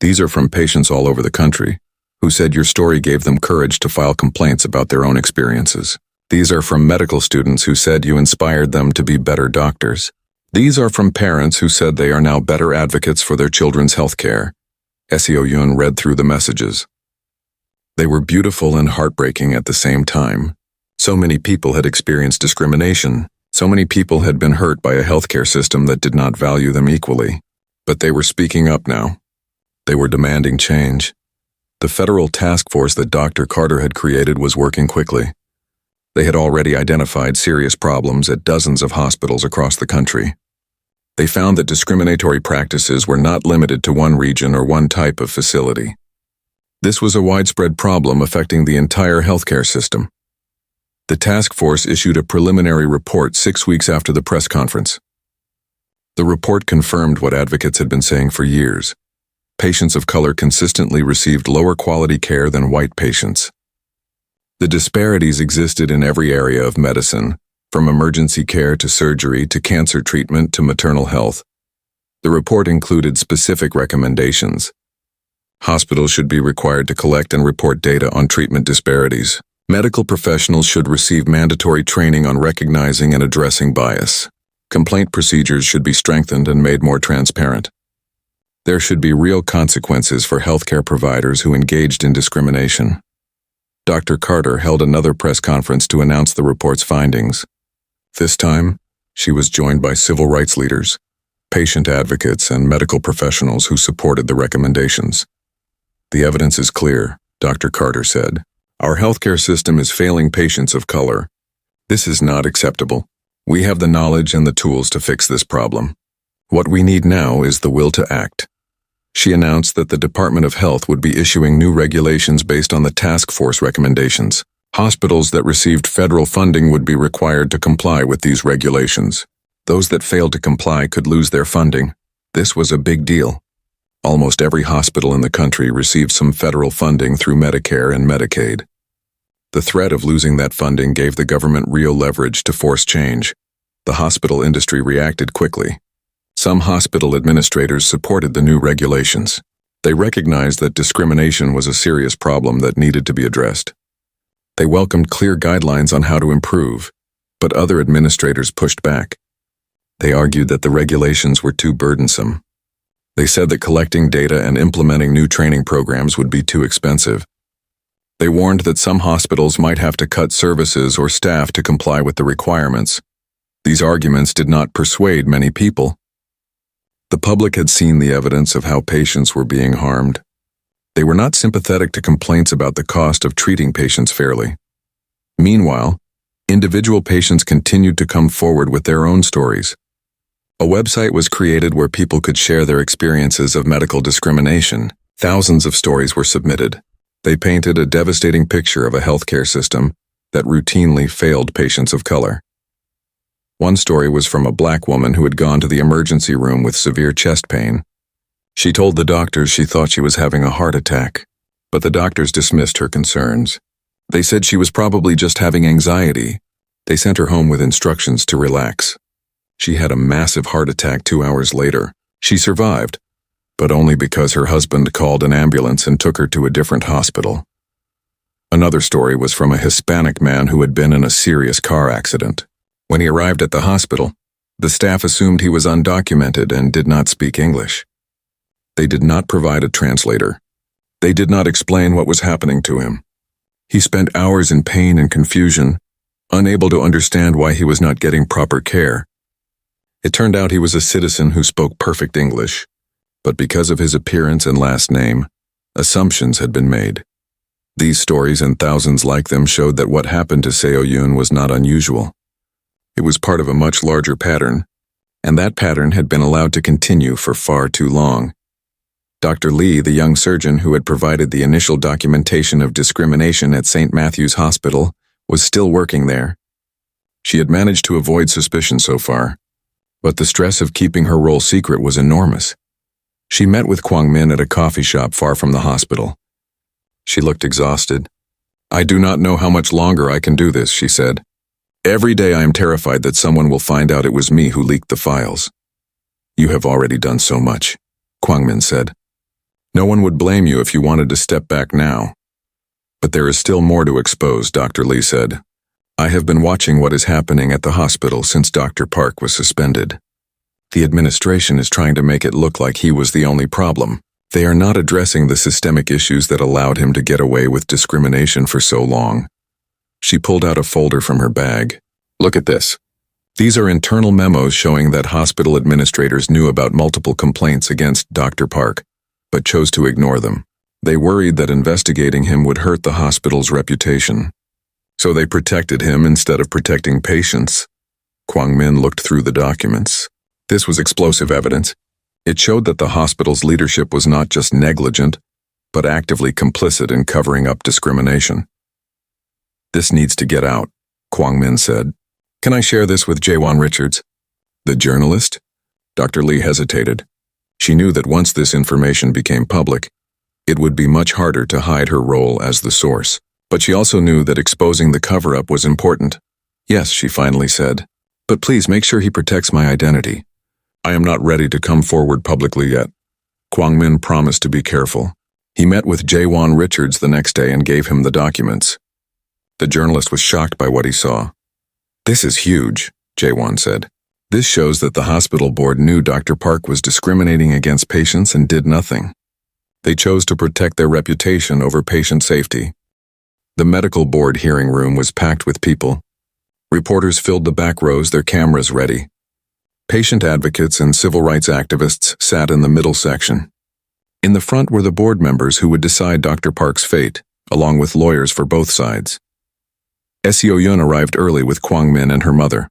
These are from patients all over the country who said your story gave them courage to file complaints about their own experiences. These are from medical students who said you inspired them to be better doctors. These are from parents who said they are now better advocates for their children's health care." Seo-yoon read through the messages. They were beautiful and heartbreaking at the same time. So many people had experienced discrimination. So many people had been hurt by a healthcare system that did not value them equally. But they were speaking up now. They were demanding change. The federal task force that Dr. Carter had created was working quickly. They had already identified serious problems at dozens of hospitals across the country. They found that discriminatory practices were not limited to one region or one type of facility. This was a widespread problem affecting the entire healthcare system. The task force issued a preliminary report 6 weeks after the press conference. The report confirmed what advocates had been saying for years. Patients of color consistently received lower quality care than white patients. The disparities existed in every area of medicine, from emergency care to surgery to cancer treatment to maternal health. The report included specific recommendations. Hospitals should be required to collect and report data on treatment disparities. Medical professionals should receive mandatory training on recognizing and addressing bias. Complaint procedures should be strengthened and made more transparent. There should be real consequences for healthcare providers who engaged in discrimination. Dr. Carter held another press conference to announce the report's findings. This time, she was joined by civil rights leaders, patient advocates, and medical professionals who supported the recommendations. "The evidence is clear," Dr. Carter said. "Our healthcare system is failing patients of color. This is not acceptable. We have the knowledge and the tools to fix this problem. What we need now is the will to act." She announced that the Department of Health would be issuing new regulations based on the task force recommendations. Hospitals that received federal funding would be required to comply with these regulations. Those that failed to comply could lose their funding. This was a big deal. Almost every hospital in the country received some federal funding through Medicare and Medicaid. The threat of losing that funding gave the government real leverage to force change. The hospital industry reacted quickly. Some hospital administrators supported the new regulations. They recognized that discrimination was a serious problem that needed to be addressed. They welcomed clear guidelines on how to improve, but other administrators pushed back. They argued that the regulations were too burdensome. They said that collecting data and implementing new training programs would be too expensive. They warned that some hospitals might have to cut services or staff to comply with the requirements. These arguments did not persuade many people. The public had seen the evidence of how patients were being harmed. They were not sympathetic to complaints about the cost of treating patients fairly. Meanwhile, individual patients continued to come forward with their own stories. A website was created where people could share their experiences of medical discrimination. Thousands of stories were submitted. They painted a devastating picture of a healthcare system that routinely failed patients of color. One story was from a black woman who had gone to the emergency room with severe chest pain. She told the doctors she thought she was having a heart attack, but the doctors dismissed her concerns. They said she was probably just having anxiety. They sent her home with instructions to relax. She had a massive heart attack 2 hours later. She survived, but only because her husband called an ambulance and took her to a different hospital. Another story was from a Hispanic man who had been in a serious car accident. When he arrived at the hospital, the staff assumed he was undocumented and did not speak English. They did not provide a translator. They did not explain what was happening to him. He spent hours in pain and confusion, unable to understand why he was not getting proper care. It turned out he was a citizen who spoke perfect English, but because of his appearance and last name, assumptions had been made. These stories and thousands like them showed that what happened to Seo Yoon was not unusual. It was part of a much larger pattern, and that pattern had been allowed to continue for far too long. Dr. Lee, the young surgeon who had provided the initial documentation of discrimination at St. Matthew's Hospital, was still working there. She had managed to avoid suspicion so far, but the stress of keeping her role secret was enormous. She met with Kwang Min at a coffee shop far from the hospital. She looked exhausted. "I do not know how much longer I can do this," she said. "Every day I am terrified that someone will find out it was me who leaked the files." "You have already done so much," Kwang Min said. "No one would blame you if you wanted to step back now." "But there is still more to expose," Dr. Lee said. "I have been watching what is happening at the hospital since Dr. Park was suspended. The administration is trying to make it look like he was the only problem. They are not addressing the systemic issues that allowed him to get away with discrimination for so long." She pulled out a folder from her bag. "Look at this. These are internal memos showing that hospital administrators knew about multiple complaints against Dr. Park, but chose to ignore them. They worried that investigating him would hurt the hospital's reputation. So they protected him instead of protecting patients." Kwang Min looked through the documents. This was explosive evidence. It showed that the hospital's leadership was not just negligent, but actively complicit in covering up discrimination. "This needs to get out," Kwang Min said. "Can I share this with Jaewon Richards?" "The journalist?" Dr. Lee hesitated. She knew that once this information became public, it would be much harder to hide her role as the source. But she also knew that exposing the cover-up was important. "Yes," she finally said. "But please make sure he protects my identity. I am not ready to come forward publicly yet." Kwang Min promised to be careful. He met with Jaewon Richards the next day and gave him the documents. The journalist was shocked by what he saw. "This is huge," Jaewon said. "This shows that the hospital board knew Dr. Park was discriminating against patients and did nothing. They chose to protect their reputation over patient safety." The medical board hearing room was packed with people. Reporters filled the back rows, their cameras ready. Patient advocates and civil rights activists sat in the middle section. In the front were the board members who would decide Dr. Park's fate, along with lawyers for both sides. Seo Yoon arrived early with Kwang Min and her mother.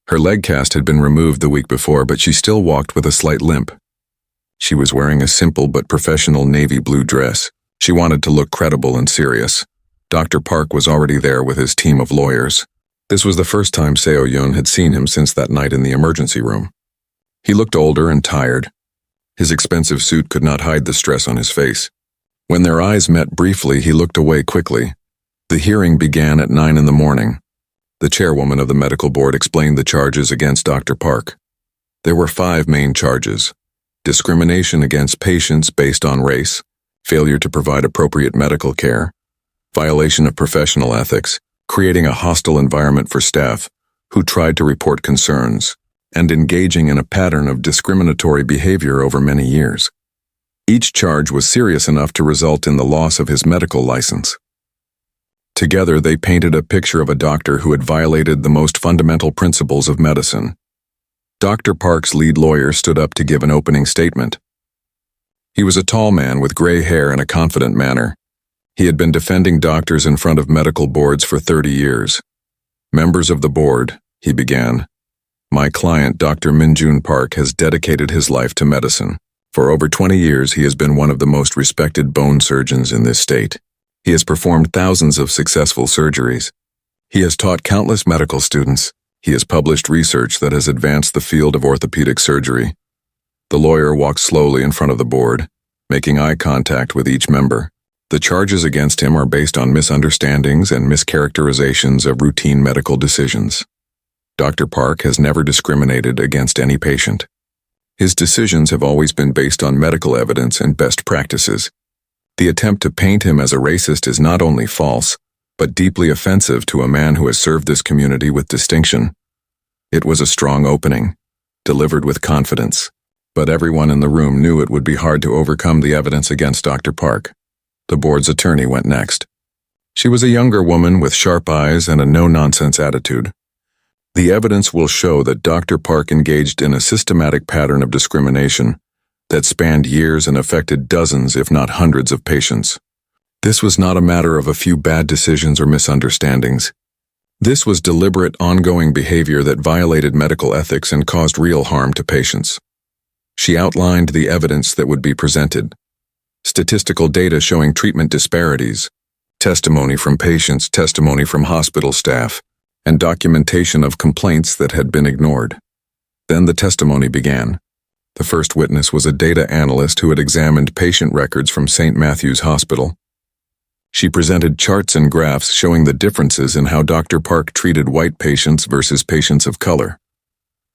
Her leg cast had been removed the week before, but she still walked with a slight limp. She was wearing a simple but professional navy blue dress. She wanted to look credible and serious. Dr. Park was already there with his team of lawyers. This was the first time Seo Yoon had seen him since that night in the emergency room. He looked older and tired. His expensive suit could not hide the stress on his face. When their eyes met briefly, he looked away quickly. The hearing began at 9 in the morning. The chairwoman of the medical board explained the charges against Dr. Park. There were 5 main charges: discrimination against patients based on race, failure to provide appropriate medical care, violation of professional ethics, creating a hostile environment for staff who tried to report concerns, and engaging in a pattern of discriminatory behavior over many years. Each charge was serious enough to result in the loss of his medical license. Together, they painted a picture of a doctor who had violated the most fundamental principles of medicine. Dr. Park's lead lawyer stood up to give an opening statement. He was a tall man with gray hair and a confident manner. He had been defending doctors in front of medical boards for 30 years. "Members of the board," he began, "my client, Dr. Minjun Park, has dedicated his life to medicine. For over 20 years, he has been one of the most respected bone surgeons in this state. He has performed thousands of successful surgeries. He has taught countless medical students. He has published research that has advanced the field of orthopedic surgery." The lawyer walked slowly in front of the board, making eye contact with each member. "The charges against him are based on misunderstandings and mischaracterizations of routine medical decisions. Dr. Park has never discriminated against any patient. His decisions have always been based on medical evidence and best practices. The attempt to paint him as a racist is not only false, but deeply offensive to a man who has served this community with distinction." It was a strong opening, delivered with confidence, but everyone in the room knew it would be hard to overcome the evidence against Dr. Park. The board's attorney went next. She was a younger woman with sharp eyes and a no-nonsense attitude. "The evidence will show that Dr. Park engaged in a systematic pattern of discrimination that spanned years and affected dozens, if not hundreds, of patients. This was not a matter of a few bad decisions or misunderstandings. This was deliberate, ongoing behavior that violated medical ethics and caused real harm to patients." She outlined the evidence that would be presented: statistical data showing treatment disparities, testimony from patients, testimony from hospital staff, and documentation of complaints that had been ignored. Then the testimony began. The first witness was a data analyst who had examined patient records from St. Matthew's Hospital. She presented charts and graphs showing the differences in how Dr. Park treated white patients versus patients of color.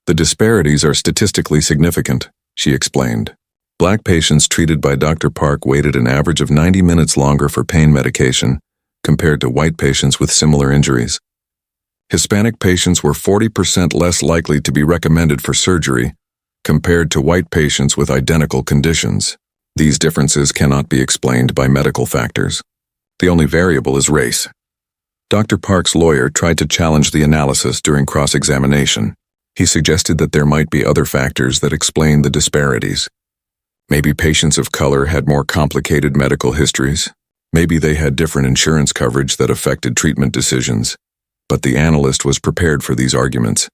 "The disparities are statistically significant," she explained. "Black patients treated by Dr. Park waited an average of 90 minutes longer for pain medication compared to white patients with similar injuries. Hispanic patients were 40% less likely to be recommended for surgery compared to white patients with identical conditions. These differences cannot be explained by medical factors. The only variable is race." Dr. Park's lawyer tried to challenge the analysis during cross-examination. He suggested that there might be other factors that explain the disparities. Maybe patients of color had more complicated medical histories. Maybe they had different insurance coverage that affected treatment decisions. But the analyst was prepared for these arguments.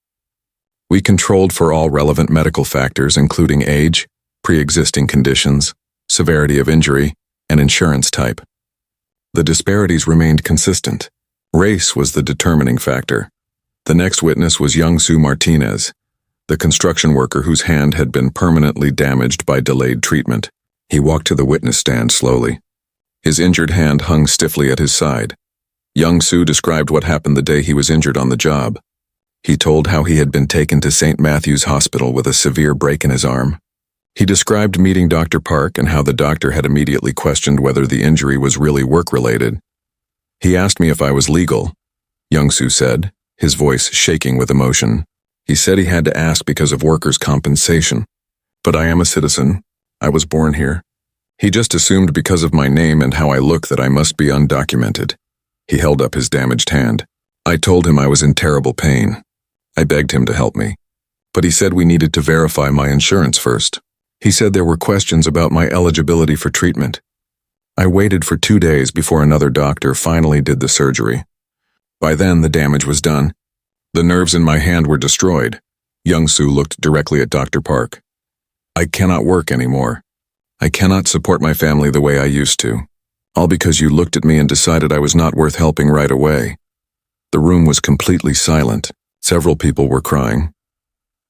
"We controlled for all relevant medical factors, including age, pre-existing conditions, severity of injury, and insurance type. The disparities remained consistent. Race was the determining factor." The next witness was Young-Soo Martinez, the construction worker whose hand had been permanently damaged by delayed treatment. He walked to the witness stand slowly. His injured hand hung stiffly at his side. Young-Soo described what happened the day he was injured on the job. He told how he had been taken to St. Matthew's Hospital with a severe break in his arm. He described meeting Dr. Park and how the doctor had immediately questioned whether the injury was really work-related. "He asked me if I was legal," Young-Soo said, his voice shaking with emotion. "He said he had to ask because of workers' compensation. But I am a citizen. I was born here. He just assumed because of my name and how I look that I must be undocumented." He held up his damaged hand. "I told him I was in terrible pain. I begged him to help me. But he said we needed to verify my insurance first. He said there were questions about my eligibility for treatment. I waited for 2 days before another doctor finally did the surgery. By then, the damage was done. The nerves in my hand were destroyed." Young-Soo looked directly at Dr. Park. "I cannot work anymore. I cannot support my family the way I used to. All because you looked at me and decided I was not worth helping right away." The room was completely silent. Several people were crying.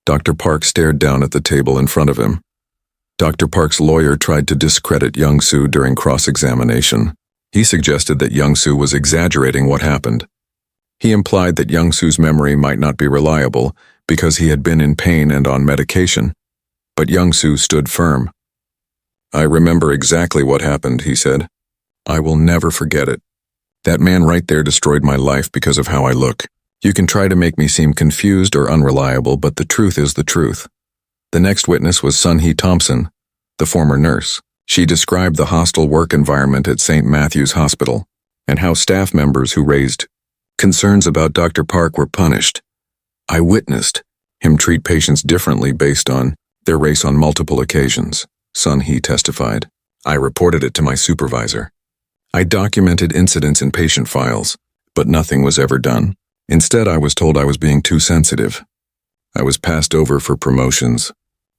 Dr. Park stared down at the table in front of him. Dr. Park's lawyer tried to discredit Young-soo during cross-examination. He suggested that Young-soo was exaggerating what happened. He implied that Young-soo's memory might not be reliable because he had been in pain and on medication. But Young-soo stood firm. "I remember exactly what happened," he said. "I will never forget it. That man right there destroyed my life because of how I look. You can try to make me seem confused or unreliable, but the truth is the truth." The next witness was Sun-hee Thompson, the former nurse. She described the hostile work environment at St. Matthew's Hospital and how staff members who raised concerns about Dr. Park were punished. "I witnessed him treat patients differently based on their race on multiple occasions," Sun-hee testified. "I reported it to my supervisor. I documented incidents in patient files, but nothing was ever done. Instead, I was told I was being too sensitive. I was passed over for promotions.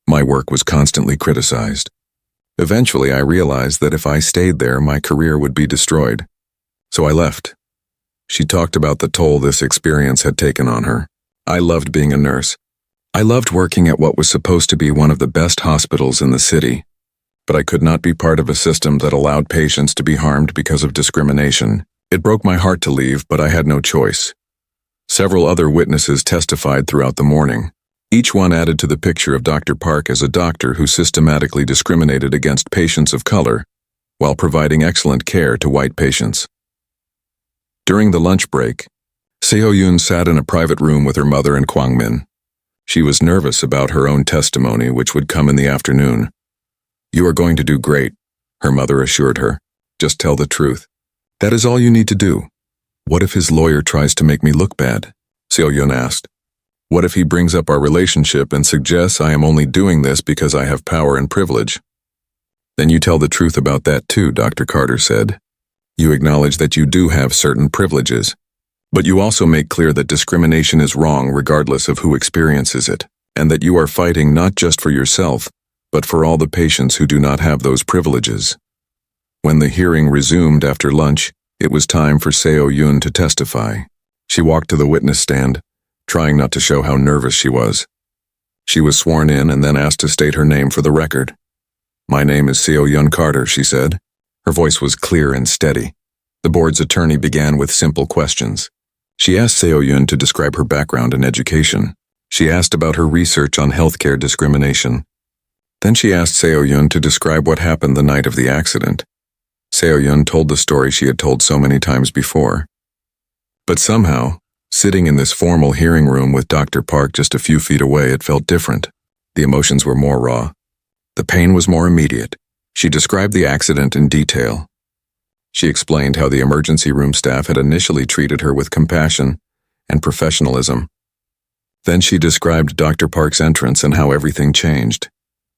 My work was constantly criticized. Eventually, I realized that if I stayed there, my career would be destroyed. So I left." She talked about the toll this experience had taken on her. "I loved being a nurse. I loved working at what was supposed to be one of the best hospitals in the city. But I could not be part of a system that allowed patients to be harmed because of discrimination. It broke my heart to leave, but I had no choice." Several other witnesses testified throughout the morning. Each one added to the picture of Dr. Park as a doctor who systematically discriminated against patients of color while providing excellent care to white patients. During the lunch break, Seo-yoon sat in a private room with her mother and Kwang-min. She was nervous about her own testimony, which would come in the afternoon. "You are going to do great," her mother assured her. "Just tell the truth. That is all you need to do." "What if his lawyer tries to make me look bad?" Seo-yoon asked. "What if he brings up our relationship and suggests I am only doing this because I have power and privilege?" "Then you tell the truth about that too," Dr. Carter said. "You acknowledge that you do have certain privileges, but you also make clear that discrimination is wrong regardless of who experiences it, and that you are fighting not just for yourself, but for all the patients who do not have those privileges." When the hearing resumed after lunch, it was time for Seo-yoon to testify. She walked to the witness stand, trying not to show how nervous she was. She was sworn in and then asked to state her name for the record. "My name is Seo-yoon Carter," she said. Her voice was clear and steady. The board's attorney began with simple questions. She asked Seo-yoon to describe her background and education. She asked about her research on healthcare discrimination. Then she asked Seo-yoon to describe what happened the night of the accident. Seo-yoon told the story she had told so many times before. But somehow, sitting in this formal hearing room with Dr. Park just a few feet away, it felt different. The emotions were more raw. The pain was more immediate. She described the accident in detail. She explained how the emergency room staff had initially treated her with compassion and professionalism. Then she described Dr. Park's entrance and how everything changed.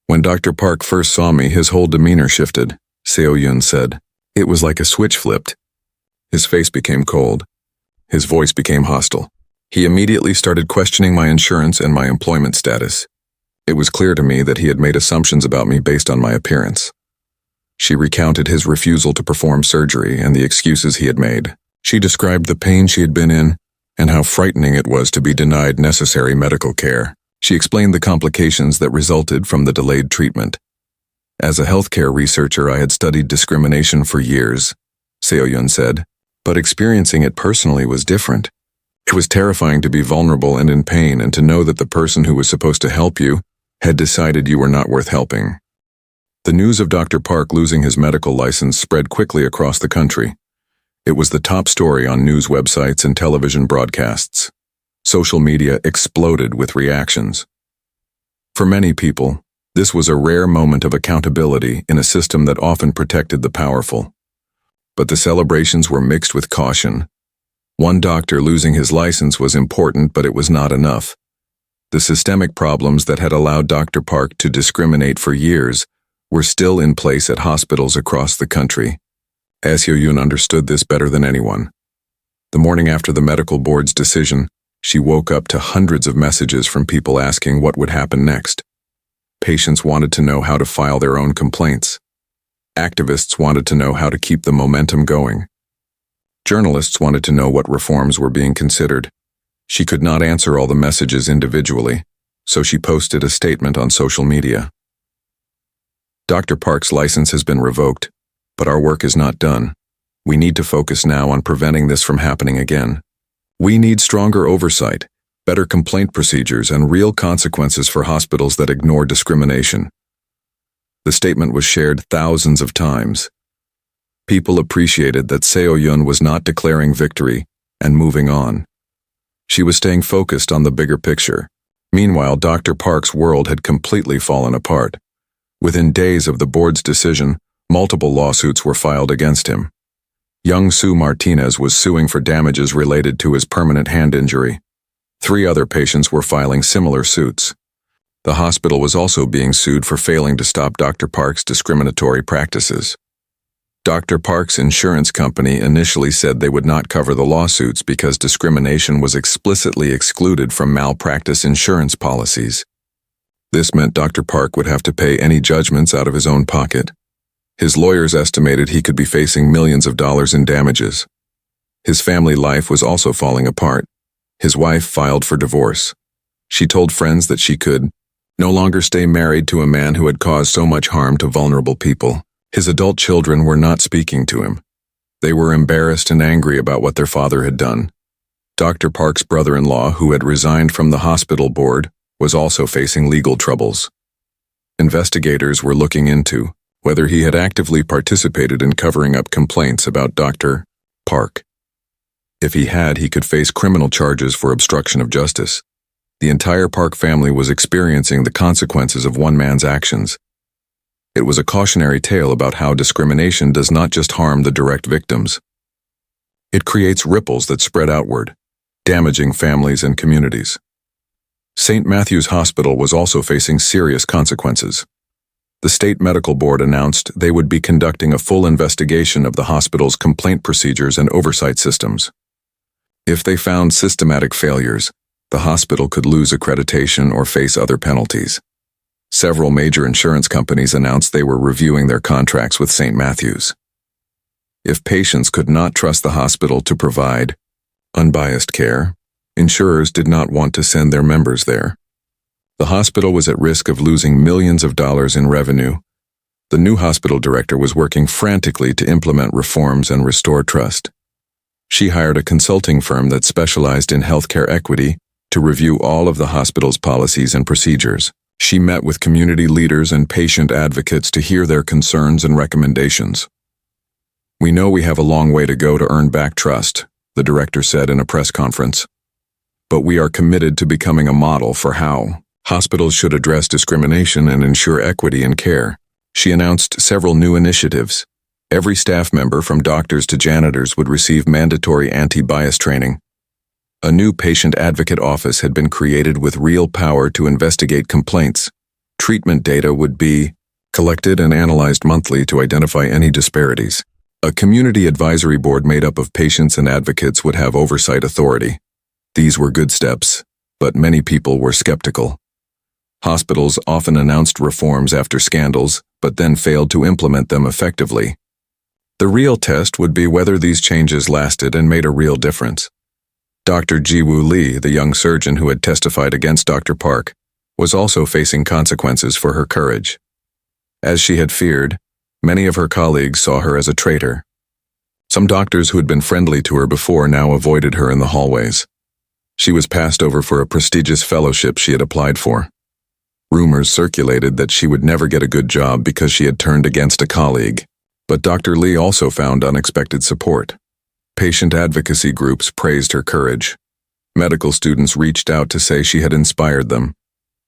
"When Dr. Park first saw me, his whole demeanor shifted," Seo-yoon said. "It was like a switch flipped. His face became cold. His voice became hostile. He immediately started questioning my insurance and my employment status. It was clear to me that he had made assumptions about me based on my appearance." She recounted his refusal to perform surgery and the excuses he had made. She described the pain she had been in and how frightening it was to be denied necessary medical care. She explained the complications that resulted from the delayed treatment. "As a healthcare researcher, I had studied discrimination for years," Seo-yoon said, "but experiencing it personally was different. It was terrifying to be vulnerable and in pain and to know that the person who was supposed to help you had decided you were not worth helping." The news of Dr. Park losing his medical license spread quickly across the country. It was the top story on news websites and television broadcasts. Social media exploded with reactions. For many people, this was a rare moment of accountability in a system that often protected the powerful. But the celebrations were mixed with caution. One doctor losing his license was important, but it was not enough. The systemic problems that had allowed Dr. Park to discriminate for years were still in place at hospitals across the country. Seo-yoon understood this better than anyone. The morning after the medical board's decision, she woke up to hundreds of messages from people asking what would happen next. Patients wanted to know how to file their own complaints. Activists wanted to know how to keep the momentum going. Journalists wanted to know what reforms were being considered. She could not answer all the messages individually, so she posted a statement on social media. Dr. Park's license has been revoked, but our work is not done. We need to focus now on preventing this from happening again. We need stronger oversight, better complaint procedures, and real consequences for hospitals that ignore discrimination. The statement was shared thousands of times. People appreciated that Seo-Yun was not declaring victory and moving on. She was staying focused on the bigger picture. Meanwhile, Dr. Park's world had completely fallen apart. Within days of the board's decision, multiple lawsuits were filed against him. Young Sue Martinez was suing for damages related to his permanent hand injury. 3 other patients were filing similar suits. The hospital was also being sued for failing to stop Dr. Park's discriminatory practices. Dr. Park's insurance company initially said they would not cover the lawsuits because discrimination was explicitly excluded from malpractice insurance policies. This meant Dr. Park would have to pay any judgments out of his own pocket. His lawyers estimated he could be facing millions of dollars in damages. His family life was also falling apart. His wife filed for divorce. She told friends that she could no longer stay married to a man who had caused so much harm to vulnerable people. His adult children were not speaking to him. They were embarrassed and angry about what their father had done. Dr. Park's brother-in-law, who had resigned from the hospital board, was also facing legal troubles. Investigators were looking into whether he had actively participated in covering up complaints about Dr. Park. If he had, he could face criminal charges for obstruction of justice. The entire Park family was experiencing the consequences of one man's actions. It was a cautionary tale about how discrimination does not just harm the direct victims. It creates ripples that spread outward, damaging families and communities. St. Matthew's Hospital was also facing serious consequences. The state medical board announced they would be conducting a full investigation of the hospital's complaint procedures and oversight systems. If they found systematic failures, the hospital could lose accreditation or face other penalties. Several major insurance companies announced they were reviewing their contracts with St. Matthew's. If patients could not trust the hospital to provide unbiased care, insurers did not want to send their members there. The hospital was at risk of losing millions of dollars in revenue. The new hospital director was working frantically to implement reforms and restore trust. She hired a consulting firm that specialized in healthcare equity to review all of the hospital's policies and procedures. She met with community leaders and patient advocates to hear their concerns and recommendations. "We know we have a long way to go to earn back trust," the director said in a press conference. "But we are committed to becoming a model for how hospitals should address discrimination and ensure equity in care." She announced several new initiatives. Every staff member, from doctors to janitors, would receive mandatory anti-bias training. A new patient advocate office had been created with real power to investigate complaints. Treatment data would be collected and analyzed monthly to identify any disparities. A community advisory board made up of patients and advocates would have oversight authority. These were good steps, but many people were skeptical. Hospitals often announced reforms after scandals, but then failed to implement them effectively. The real test would be whether these changes lasted and made a real difference. Dr. Ji-Woo Lee, the young surgeon who had testified against Dr. Park, was also facing consequences for her courage. As she had feared, many of her colleagues saw her as a traitor. Some doctors who had been friendly to her before now avoided her in the hallways. She was passed over for a prestigious fellowship she had applied for. Rumors circulated that she would never get a good job because she had turned against a colleague. But Dr. Lee also found unexpected support. Patient advocacy groups praised her courage. Medical students reached out to say she had inspired them.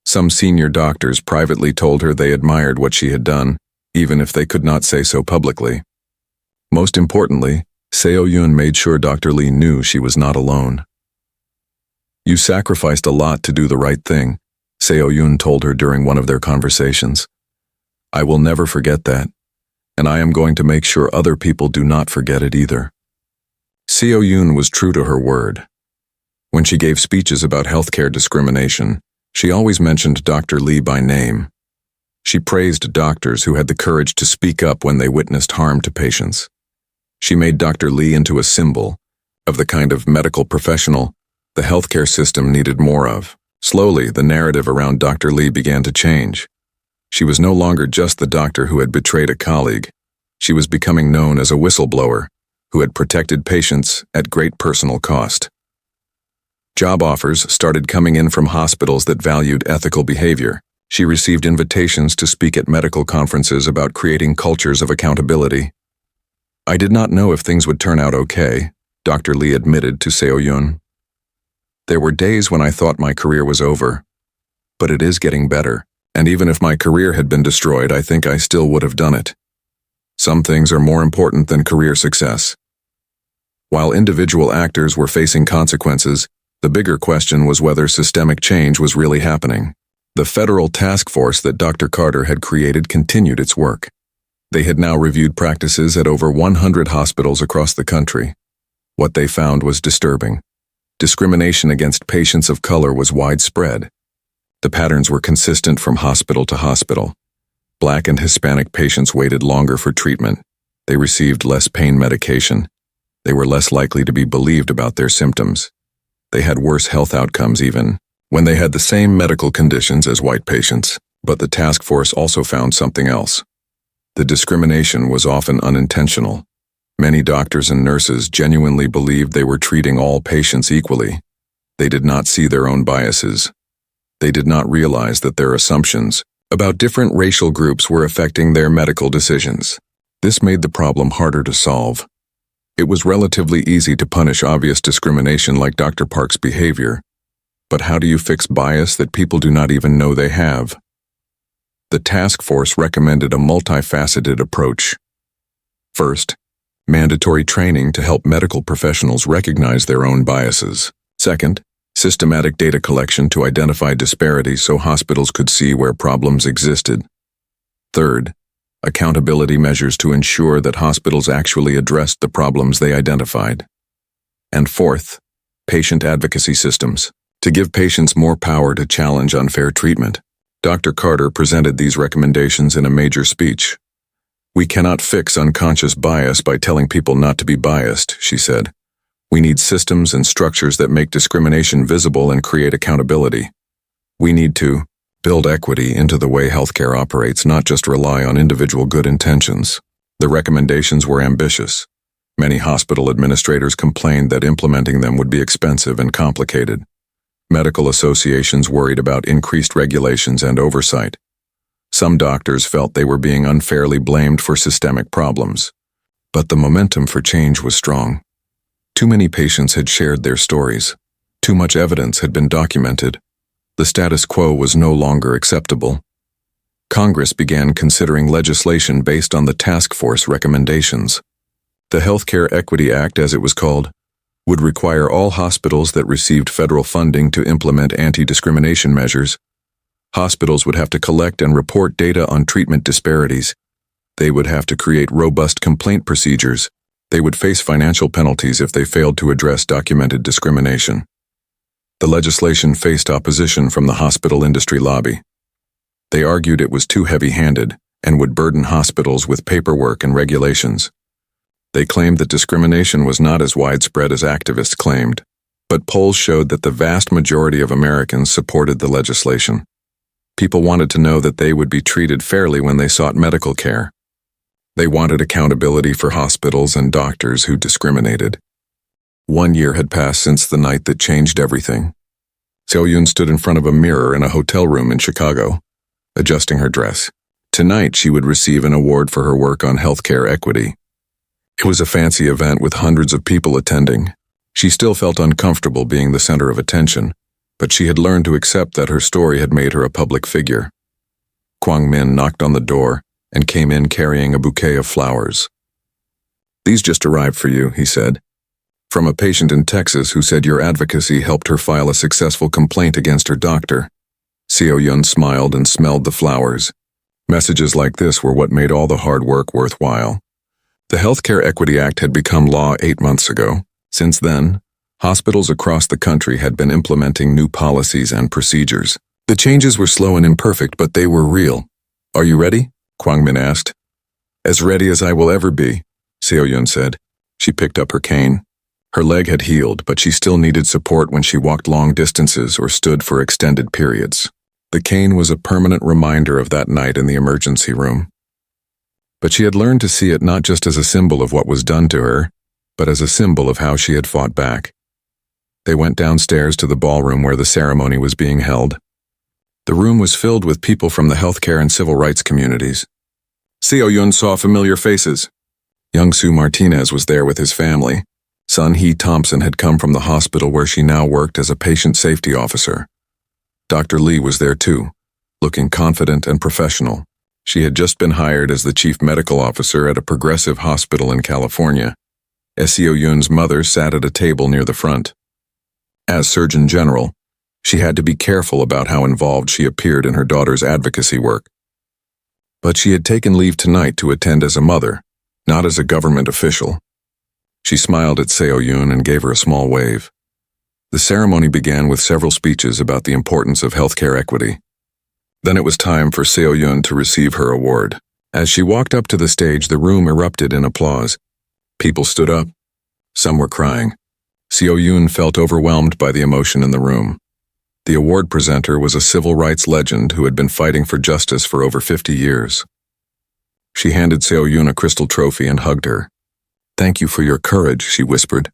Some senior doctors privately told her they admired what she had done, even if they could not say so publicly. Most importantly, Seo-Yun made sure Dr. Lee knew she was not alone. "You sacrificed a lot to do the right thing," Seo-Yun told her during one of their conversations. "I will never forget that, and I am going to make sure other people do not forget it either." Seo-Yun was true to her word. When she gave speeches about healthcare discrimination, she always mentioned Dr. Lee by name. She praised doctors who had the courage to speak up when they witnessed harm to patients. She made Dr. Lee into a symbol of the kind of medical professional the healthcare system needed more of. Slowly, the narrative around Dr. Lee began to change. She was no longer just the doctor who had betrayed a colleague. She was becoming known as a whistleblower who had protected patients at great personal cost. Job offers started coming in from hospitals that valued ethical behavior. She received invitations to speak at medical conferences about creating cultures of accountability. "I did not know if things would turn out okay," Dr. Lee admitted to Seo-yun. "There were days when I thought my career was over. But it is getting better, and even if my career had been destroyed, I think I still would have done it. Some things are more important than career success." While individual actors were facing consequences, the bigger question was whether systemic change was really happening. The federal task force that Dr. Carter had created continued its work. They had now reviewed practices at over 100 hospitals across the country. What they found was disturbing. Discrimination against patients of color was widespread. The patterns were consistent from hospital to hospital. Black and Hispanic patients waited longer for treatment. They received less pain medication. They were less likely to be believed about their symptoms. They had worse health outcomes even when they had the same medical conditions as white patients. But the task force also found something else. The discrimination was often unintentional. Many doctors and nurses genuinely believed they were treating all patients equally. They did not see their own biases. They did not realize that their assumptions about different racial groups were affecting their medical decisions. This made the problem harder to solve. It was relatively easy to punish obvious discrimination like Dr. Park's behavior. But how do you fix bias that people do not even know they have? The task force recommended a multifaceted approach. First, mandatory training to help medical professionals recognize their own biases. Second, systematic data collection to identify disparities so hospitals could see where problems existed. Third, accountability measures to ensure that hospitals actually addressed the problems they identified. And fourth, patient advocacy systems to give patients more power to challenge unfair treatment. Dr. Carter presented these recommendations in a major speech. "We cannot fix unconscious bias by telling people not to be biased," she said. "We need systems and structures that make discrimination visible and create accountability. We need to build equity into the way healthcare operates, not just rely on individual good intentions." The recommendations were ambitious. Many hospital administrators complained that implementing them would be expensive and complicated. Medical associations worried about increased regulations and oversight. Some doctors felt they were being unfairly blamed for systemic problems. But the momentum for change was strong. Too many patients had shared their stories. Too much evidence had been documented. The status quo was no longer acceptable. Congress began considering legislation based on the task force recommendations. The Healthcare Equity Act, as it was called, would require all hospitals that received federal funding to implement anti-discrimination measures. Hospitals would have to collect and report data on treatment disparities. They would have to create robust complaint procedures. They would face financial penalties if they failed to address documented discrimination. The legislation faced opposition from the hospital industry lobby. They argued it was too heavy-handed and would burden hospitals with paperwork and regulations. They claimed that discrimination was not as widespread as activists claimed, but polls showed that the vast majority of Americans supported the legislation. People wanted to know that they would be treated fairly when they sought medical care. They wanted accountability for hospitals and doctors who discriminated. 1 year had passed since the night that changed everything. Seo-yun stood in front of a mirror in a hotel room in Chicago, adjusting her dress. Tonight she would receive an award for her work on healthcare equity. It was a fancy event with hundreds of people attending. She still felt uncomfortable being the center of attention, but she had learned to accept that her story had made her a public figure. Kwang Min knocked on the door and came in carrying a bouquet of flowers. "These just arrived for you," he said. "From a patient in Texas who said your advocacy helped her file a successful complaint against her doctor." Seo-yun smiled and smelled the flowers. Messages like this were what made all the hard work worthwhile. The Healthcare Equity Act had become law 8 months ago. Since then, hospitals across the country had been implementing new policies and procedures. The changes were slow and imperfect, but they were real. "Are you ready?" Kwang Min asked. "As ready as I will ever be," Seo-yun said. She picked up her cane. Her leg had healed, but she still needed support when she walked long distances or stood for extended periods. The cane was a permanent reminder of that night in the emergency room. But she had learned to see it not just as a symbol of what was done to her, but as a symbol of how she had fought back. They went downstairs to the ballroom where the ceremony was being held. The room was filled with people from the healthcare and civil rights communities. Seo Yun saw familiar faces. Young Sue Martinez was there with his family. Sun Hee Thompson had come from the hospital where she now worked as a patient safety officer. Dr. Lee was there too, looking confident and professional. She had just been hired as the chief medical officer at a progressive hospital in California. Seo Yun's mother sat at a table near the front. As Surgeon General, she had to be careful about how involved she appeared in her daughter's advocacy work. But she had taken leave tonight to attend as a mother, not as a government official. She smiled at Seo Yun and gave her a small wave. The ceremony began with several speeches about the importance of healthcare equity. Then it was time for Seo Yun to receive her award. As she walked up to the stage, the room erupted in applause. People stood up. Some were crying. Seo Yun felt overwhelmed by the emotion in the room. The award presenter was a civil rights legend who had been fighting for justice for over 50 years. She handed Seo Yun a crystal trophy and hugged her. "Thank you for your courage," she whispered.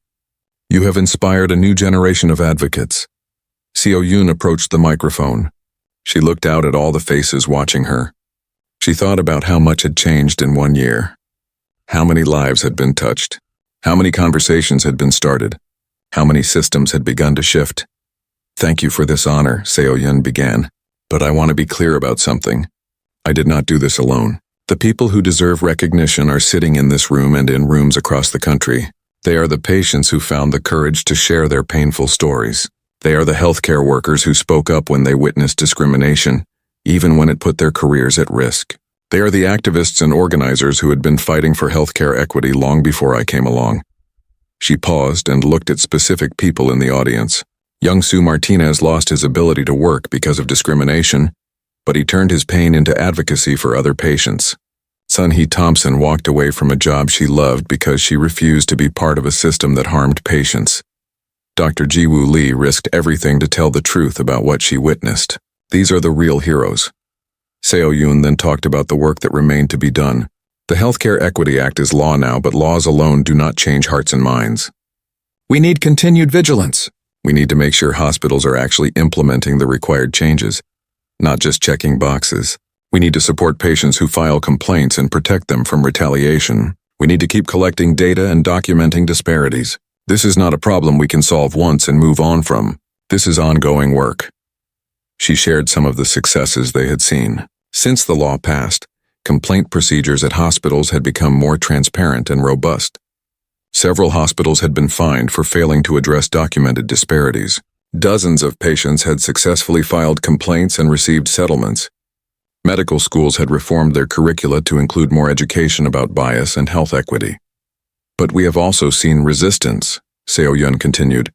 "You have inspired a new generation of advocates." Seo Yun approached the microphone. She looked out at all the faces watching her. She thought about how much had changed in 1 year. How many lives had been touched? How many conversations had been started? How many systems had begun to shift? "Thank you for this honor," Seo Yun began. "But I want to be clear about something. I did not do this alone. The people who deserve recognition are sitting in this room and in rooms across the country. They are the patients who found the courage to share their painful stories. They are the healthcare workers who spoke up when they witnessed discrimination, even when it put their careers at risk. They are the activists and organizers who had been fighting for healthcare equity long before I came along." She paused and looked at specific people in the audience. Young Sue Martinez lost his ability to work because of discrimination, but he turned his pain into advocacy for other patients. Sun Hee Thompson walked away from a job she loved because she refused to be part of a system that harmed patients. Dr. Jiwoo Lee risked everything to tell the truth about what she witnessed. These are the real heroes. Seo Yun then talked about the work that remained to be done. The Healthcare Equity Act is law now, but laws alone do not change hearts and minds. We need continued vigilance. We need to make sure hospitals are actually implementing the required changes, not just checking boxes. We need to support patients who file complaints and protect them from retaliation. We need to keep collecting data and documenting disparities. This is not a problem we can solve once and move on from. This is ongoing work. She shared some of the successes they had seen. Since the law passed, complaint procedures at hospitals had become more transparent and robust. Several hospitals had been fined for failing to address documented disparities. Dozens of patients had successfully filed complaints and received settlements. Medical schools had reformed their curricula to include more education about bias and health equity. But we have also seen resistance, Seo Yun continued.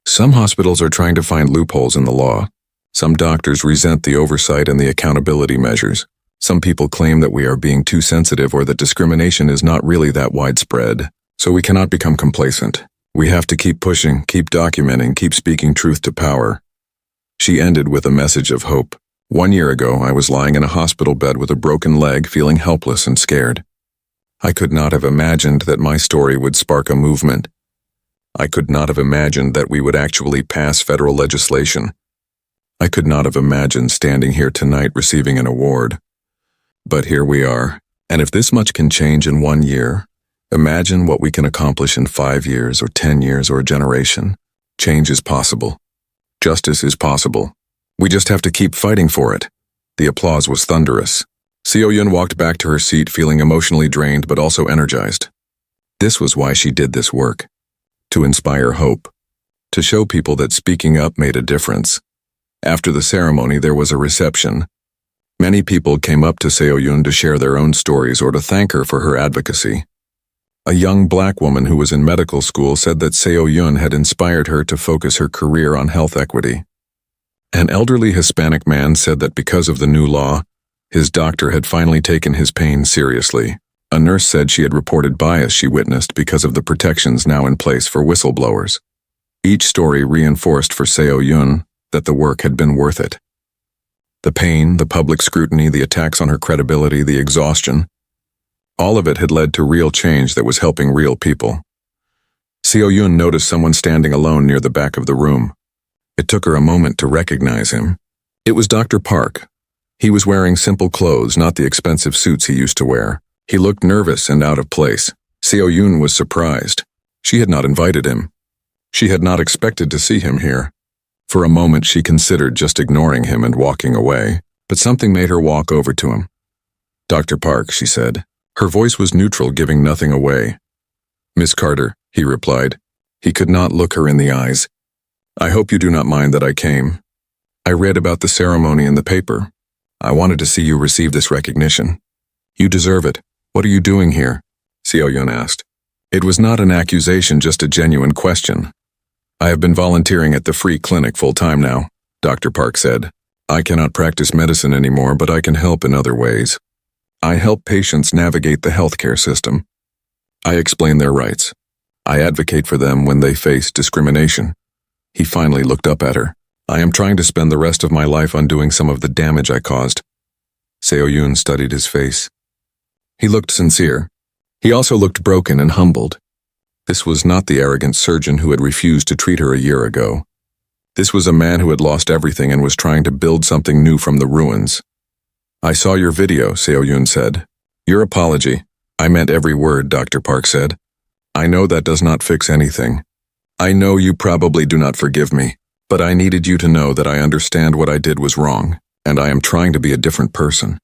Some hospitals are trying to find loopholes in the law. Some doctors resent the oversight and the accountability measures. Some people claim that we are being too sensitive or that discrimination is not really that widespread. So we cannot become complacent. We have to keep pushing, keep documenting, keep speaking truth to power. She ended with a message of hope. 1 year ago, I was lying in a hospital bed with a broken leg, feeling helpless and scared. I could not have imagined that my story would spark a movement. I could not have imagined that we would actually pass federal legislation. I could not have imagined standing here tonight receiving an award. But here we are, and if this much can change in 1 year, imagine what we can accomplish in 5 years or 10 years or a generation. Change is possible. Justice is possible. We just have to keep fighting for it. The applause was thunderous. Seo Yun walked back to her seat feeling emotionally drained but also energized. This was why she did this work. To inspire hope. To show people that speaking up made a difference. After the ceremony, there was a reception. Many people came up to Seo Yun to share their own stories or to thank her for her advocacy. A young black woman who was in medical school said that Seo Yun had inspired her to focus her career on health equity. An elderly Hispanic man said that because of the new law, his doctor had finally taken his pain seriously. A nurse said she had reported bias she witnessed because of the protections now in place for whistleblowers. Each story reinforced for Seo Yun that the work had been worth it. The pain, the public scrutiny, the attacks on her credibility, the exhaustion. All of it had led to real change that was helping real people. Seo Yun noticed someone standing alone near the back of the room. It took her a moment to recognize him. It was Dr. Park. He was wearing simple clothes, not the expensive suits he used to wear. He looked nervous and out of place. Seo Yun was surprised. She had not invited him. She had not expected to see him here. For a moment she considered just ignoring him and walking away, but something made her walk over to him. "Dr. Park," she said. Her voice was neutral, giving nothing away. "Miss Carter," he replied. He could not look her in the eyes. "I hope you do not mind that I came. I read about the ceremony in the paper. I wanted to see you receive this recognition. You deserve it. What are you doing here?" Seo Yun asked. It was not an accusation, just a genuine question. "I have been volunteering at the free clinic full-time now," Dr. Park said. "I cannot practice medicine anymore, but I can help in other ways. I help patients navigate the healthcare system. I explain their rights. I advocate for them when they face discrimination." He finally looked up at her. "I am trying to spend the rest of my life undoing some of the damage I caused." Seo Yun studied his face. He looked sincere. He also looked broken and humbled. This was not the arrogant surgeon who had refused to treat her a year ago. This was a man who had lost everything and was trying to build something new from the ruins. "I saw your video," Seo Yun said. "Your apology. I meant every word," Dr. Park said. "I know that does not fix anything. I know you probably do not forgive me, but I needed you to know that I understand what I did was wrong, and I am trying to be a different person."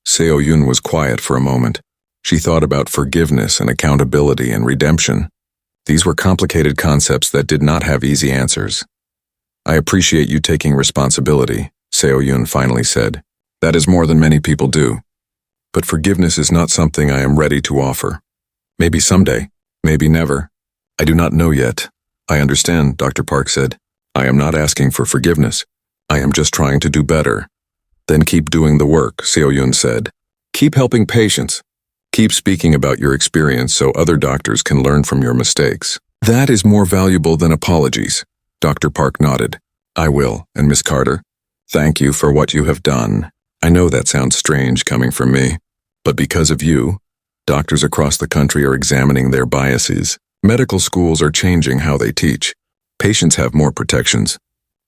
Seo Yun was quiet for a moment. She thought about forgiveness and accountability and redemption. These were complicated concepts that did not have easy answers. "I appreciate you taking responsibility," Seo Yun finally said. "That is more than many people do. But forgiveness is not something I am ready to offer. Maybe someday, maybe never. I do not know yet." "I understand," Dr. Park said. "I am not asking for forgiveness. I am just trying to do better." "Then keep doing the work," Seo Yun said. "Keep helping patients. Keep speaking about your experience so other doctors can learn from your mistakes. That is more valuable than apologies." Dr. Park nodded. "I will, and Miss Carter, thank you for what you have done. I know that sounds strange coming from me, but because of you, doctors across the country are examining their biases. Medical schools are changing how they teach. Patients have more protections.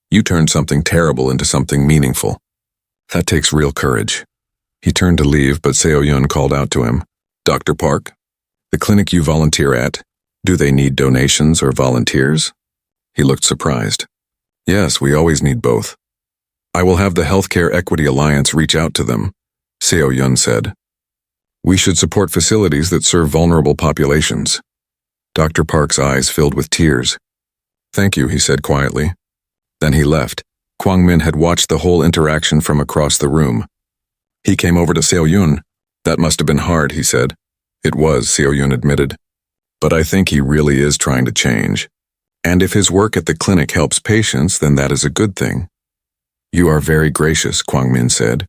You turned something terrible into something meaningful. That takes real courage." He turned to leave, but Seo Yun called out to him. "Dr. Park, the clinic you volunteer at, do they need donations or volunteers?" He looked surprised. "Yes, we always need both. I will have the Healthcare Equity Alliance reach out to them," Seo Yun said. "We should support facilities that serve vulnerable populations." Dr. Park's eyes filled with tears. "Thank you," he said quietly. Then he left. Kwang Min had watched the whole interaction from across the room. He came over to Seo Yun. "That must have been hard," he said. "It was," Seo Yun admitted. "But I think he really is trying to change. And if his work at the clinic helps patients, then that is a good thing." "You are very gracious," Kwang Min said.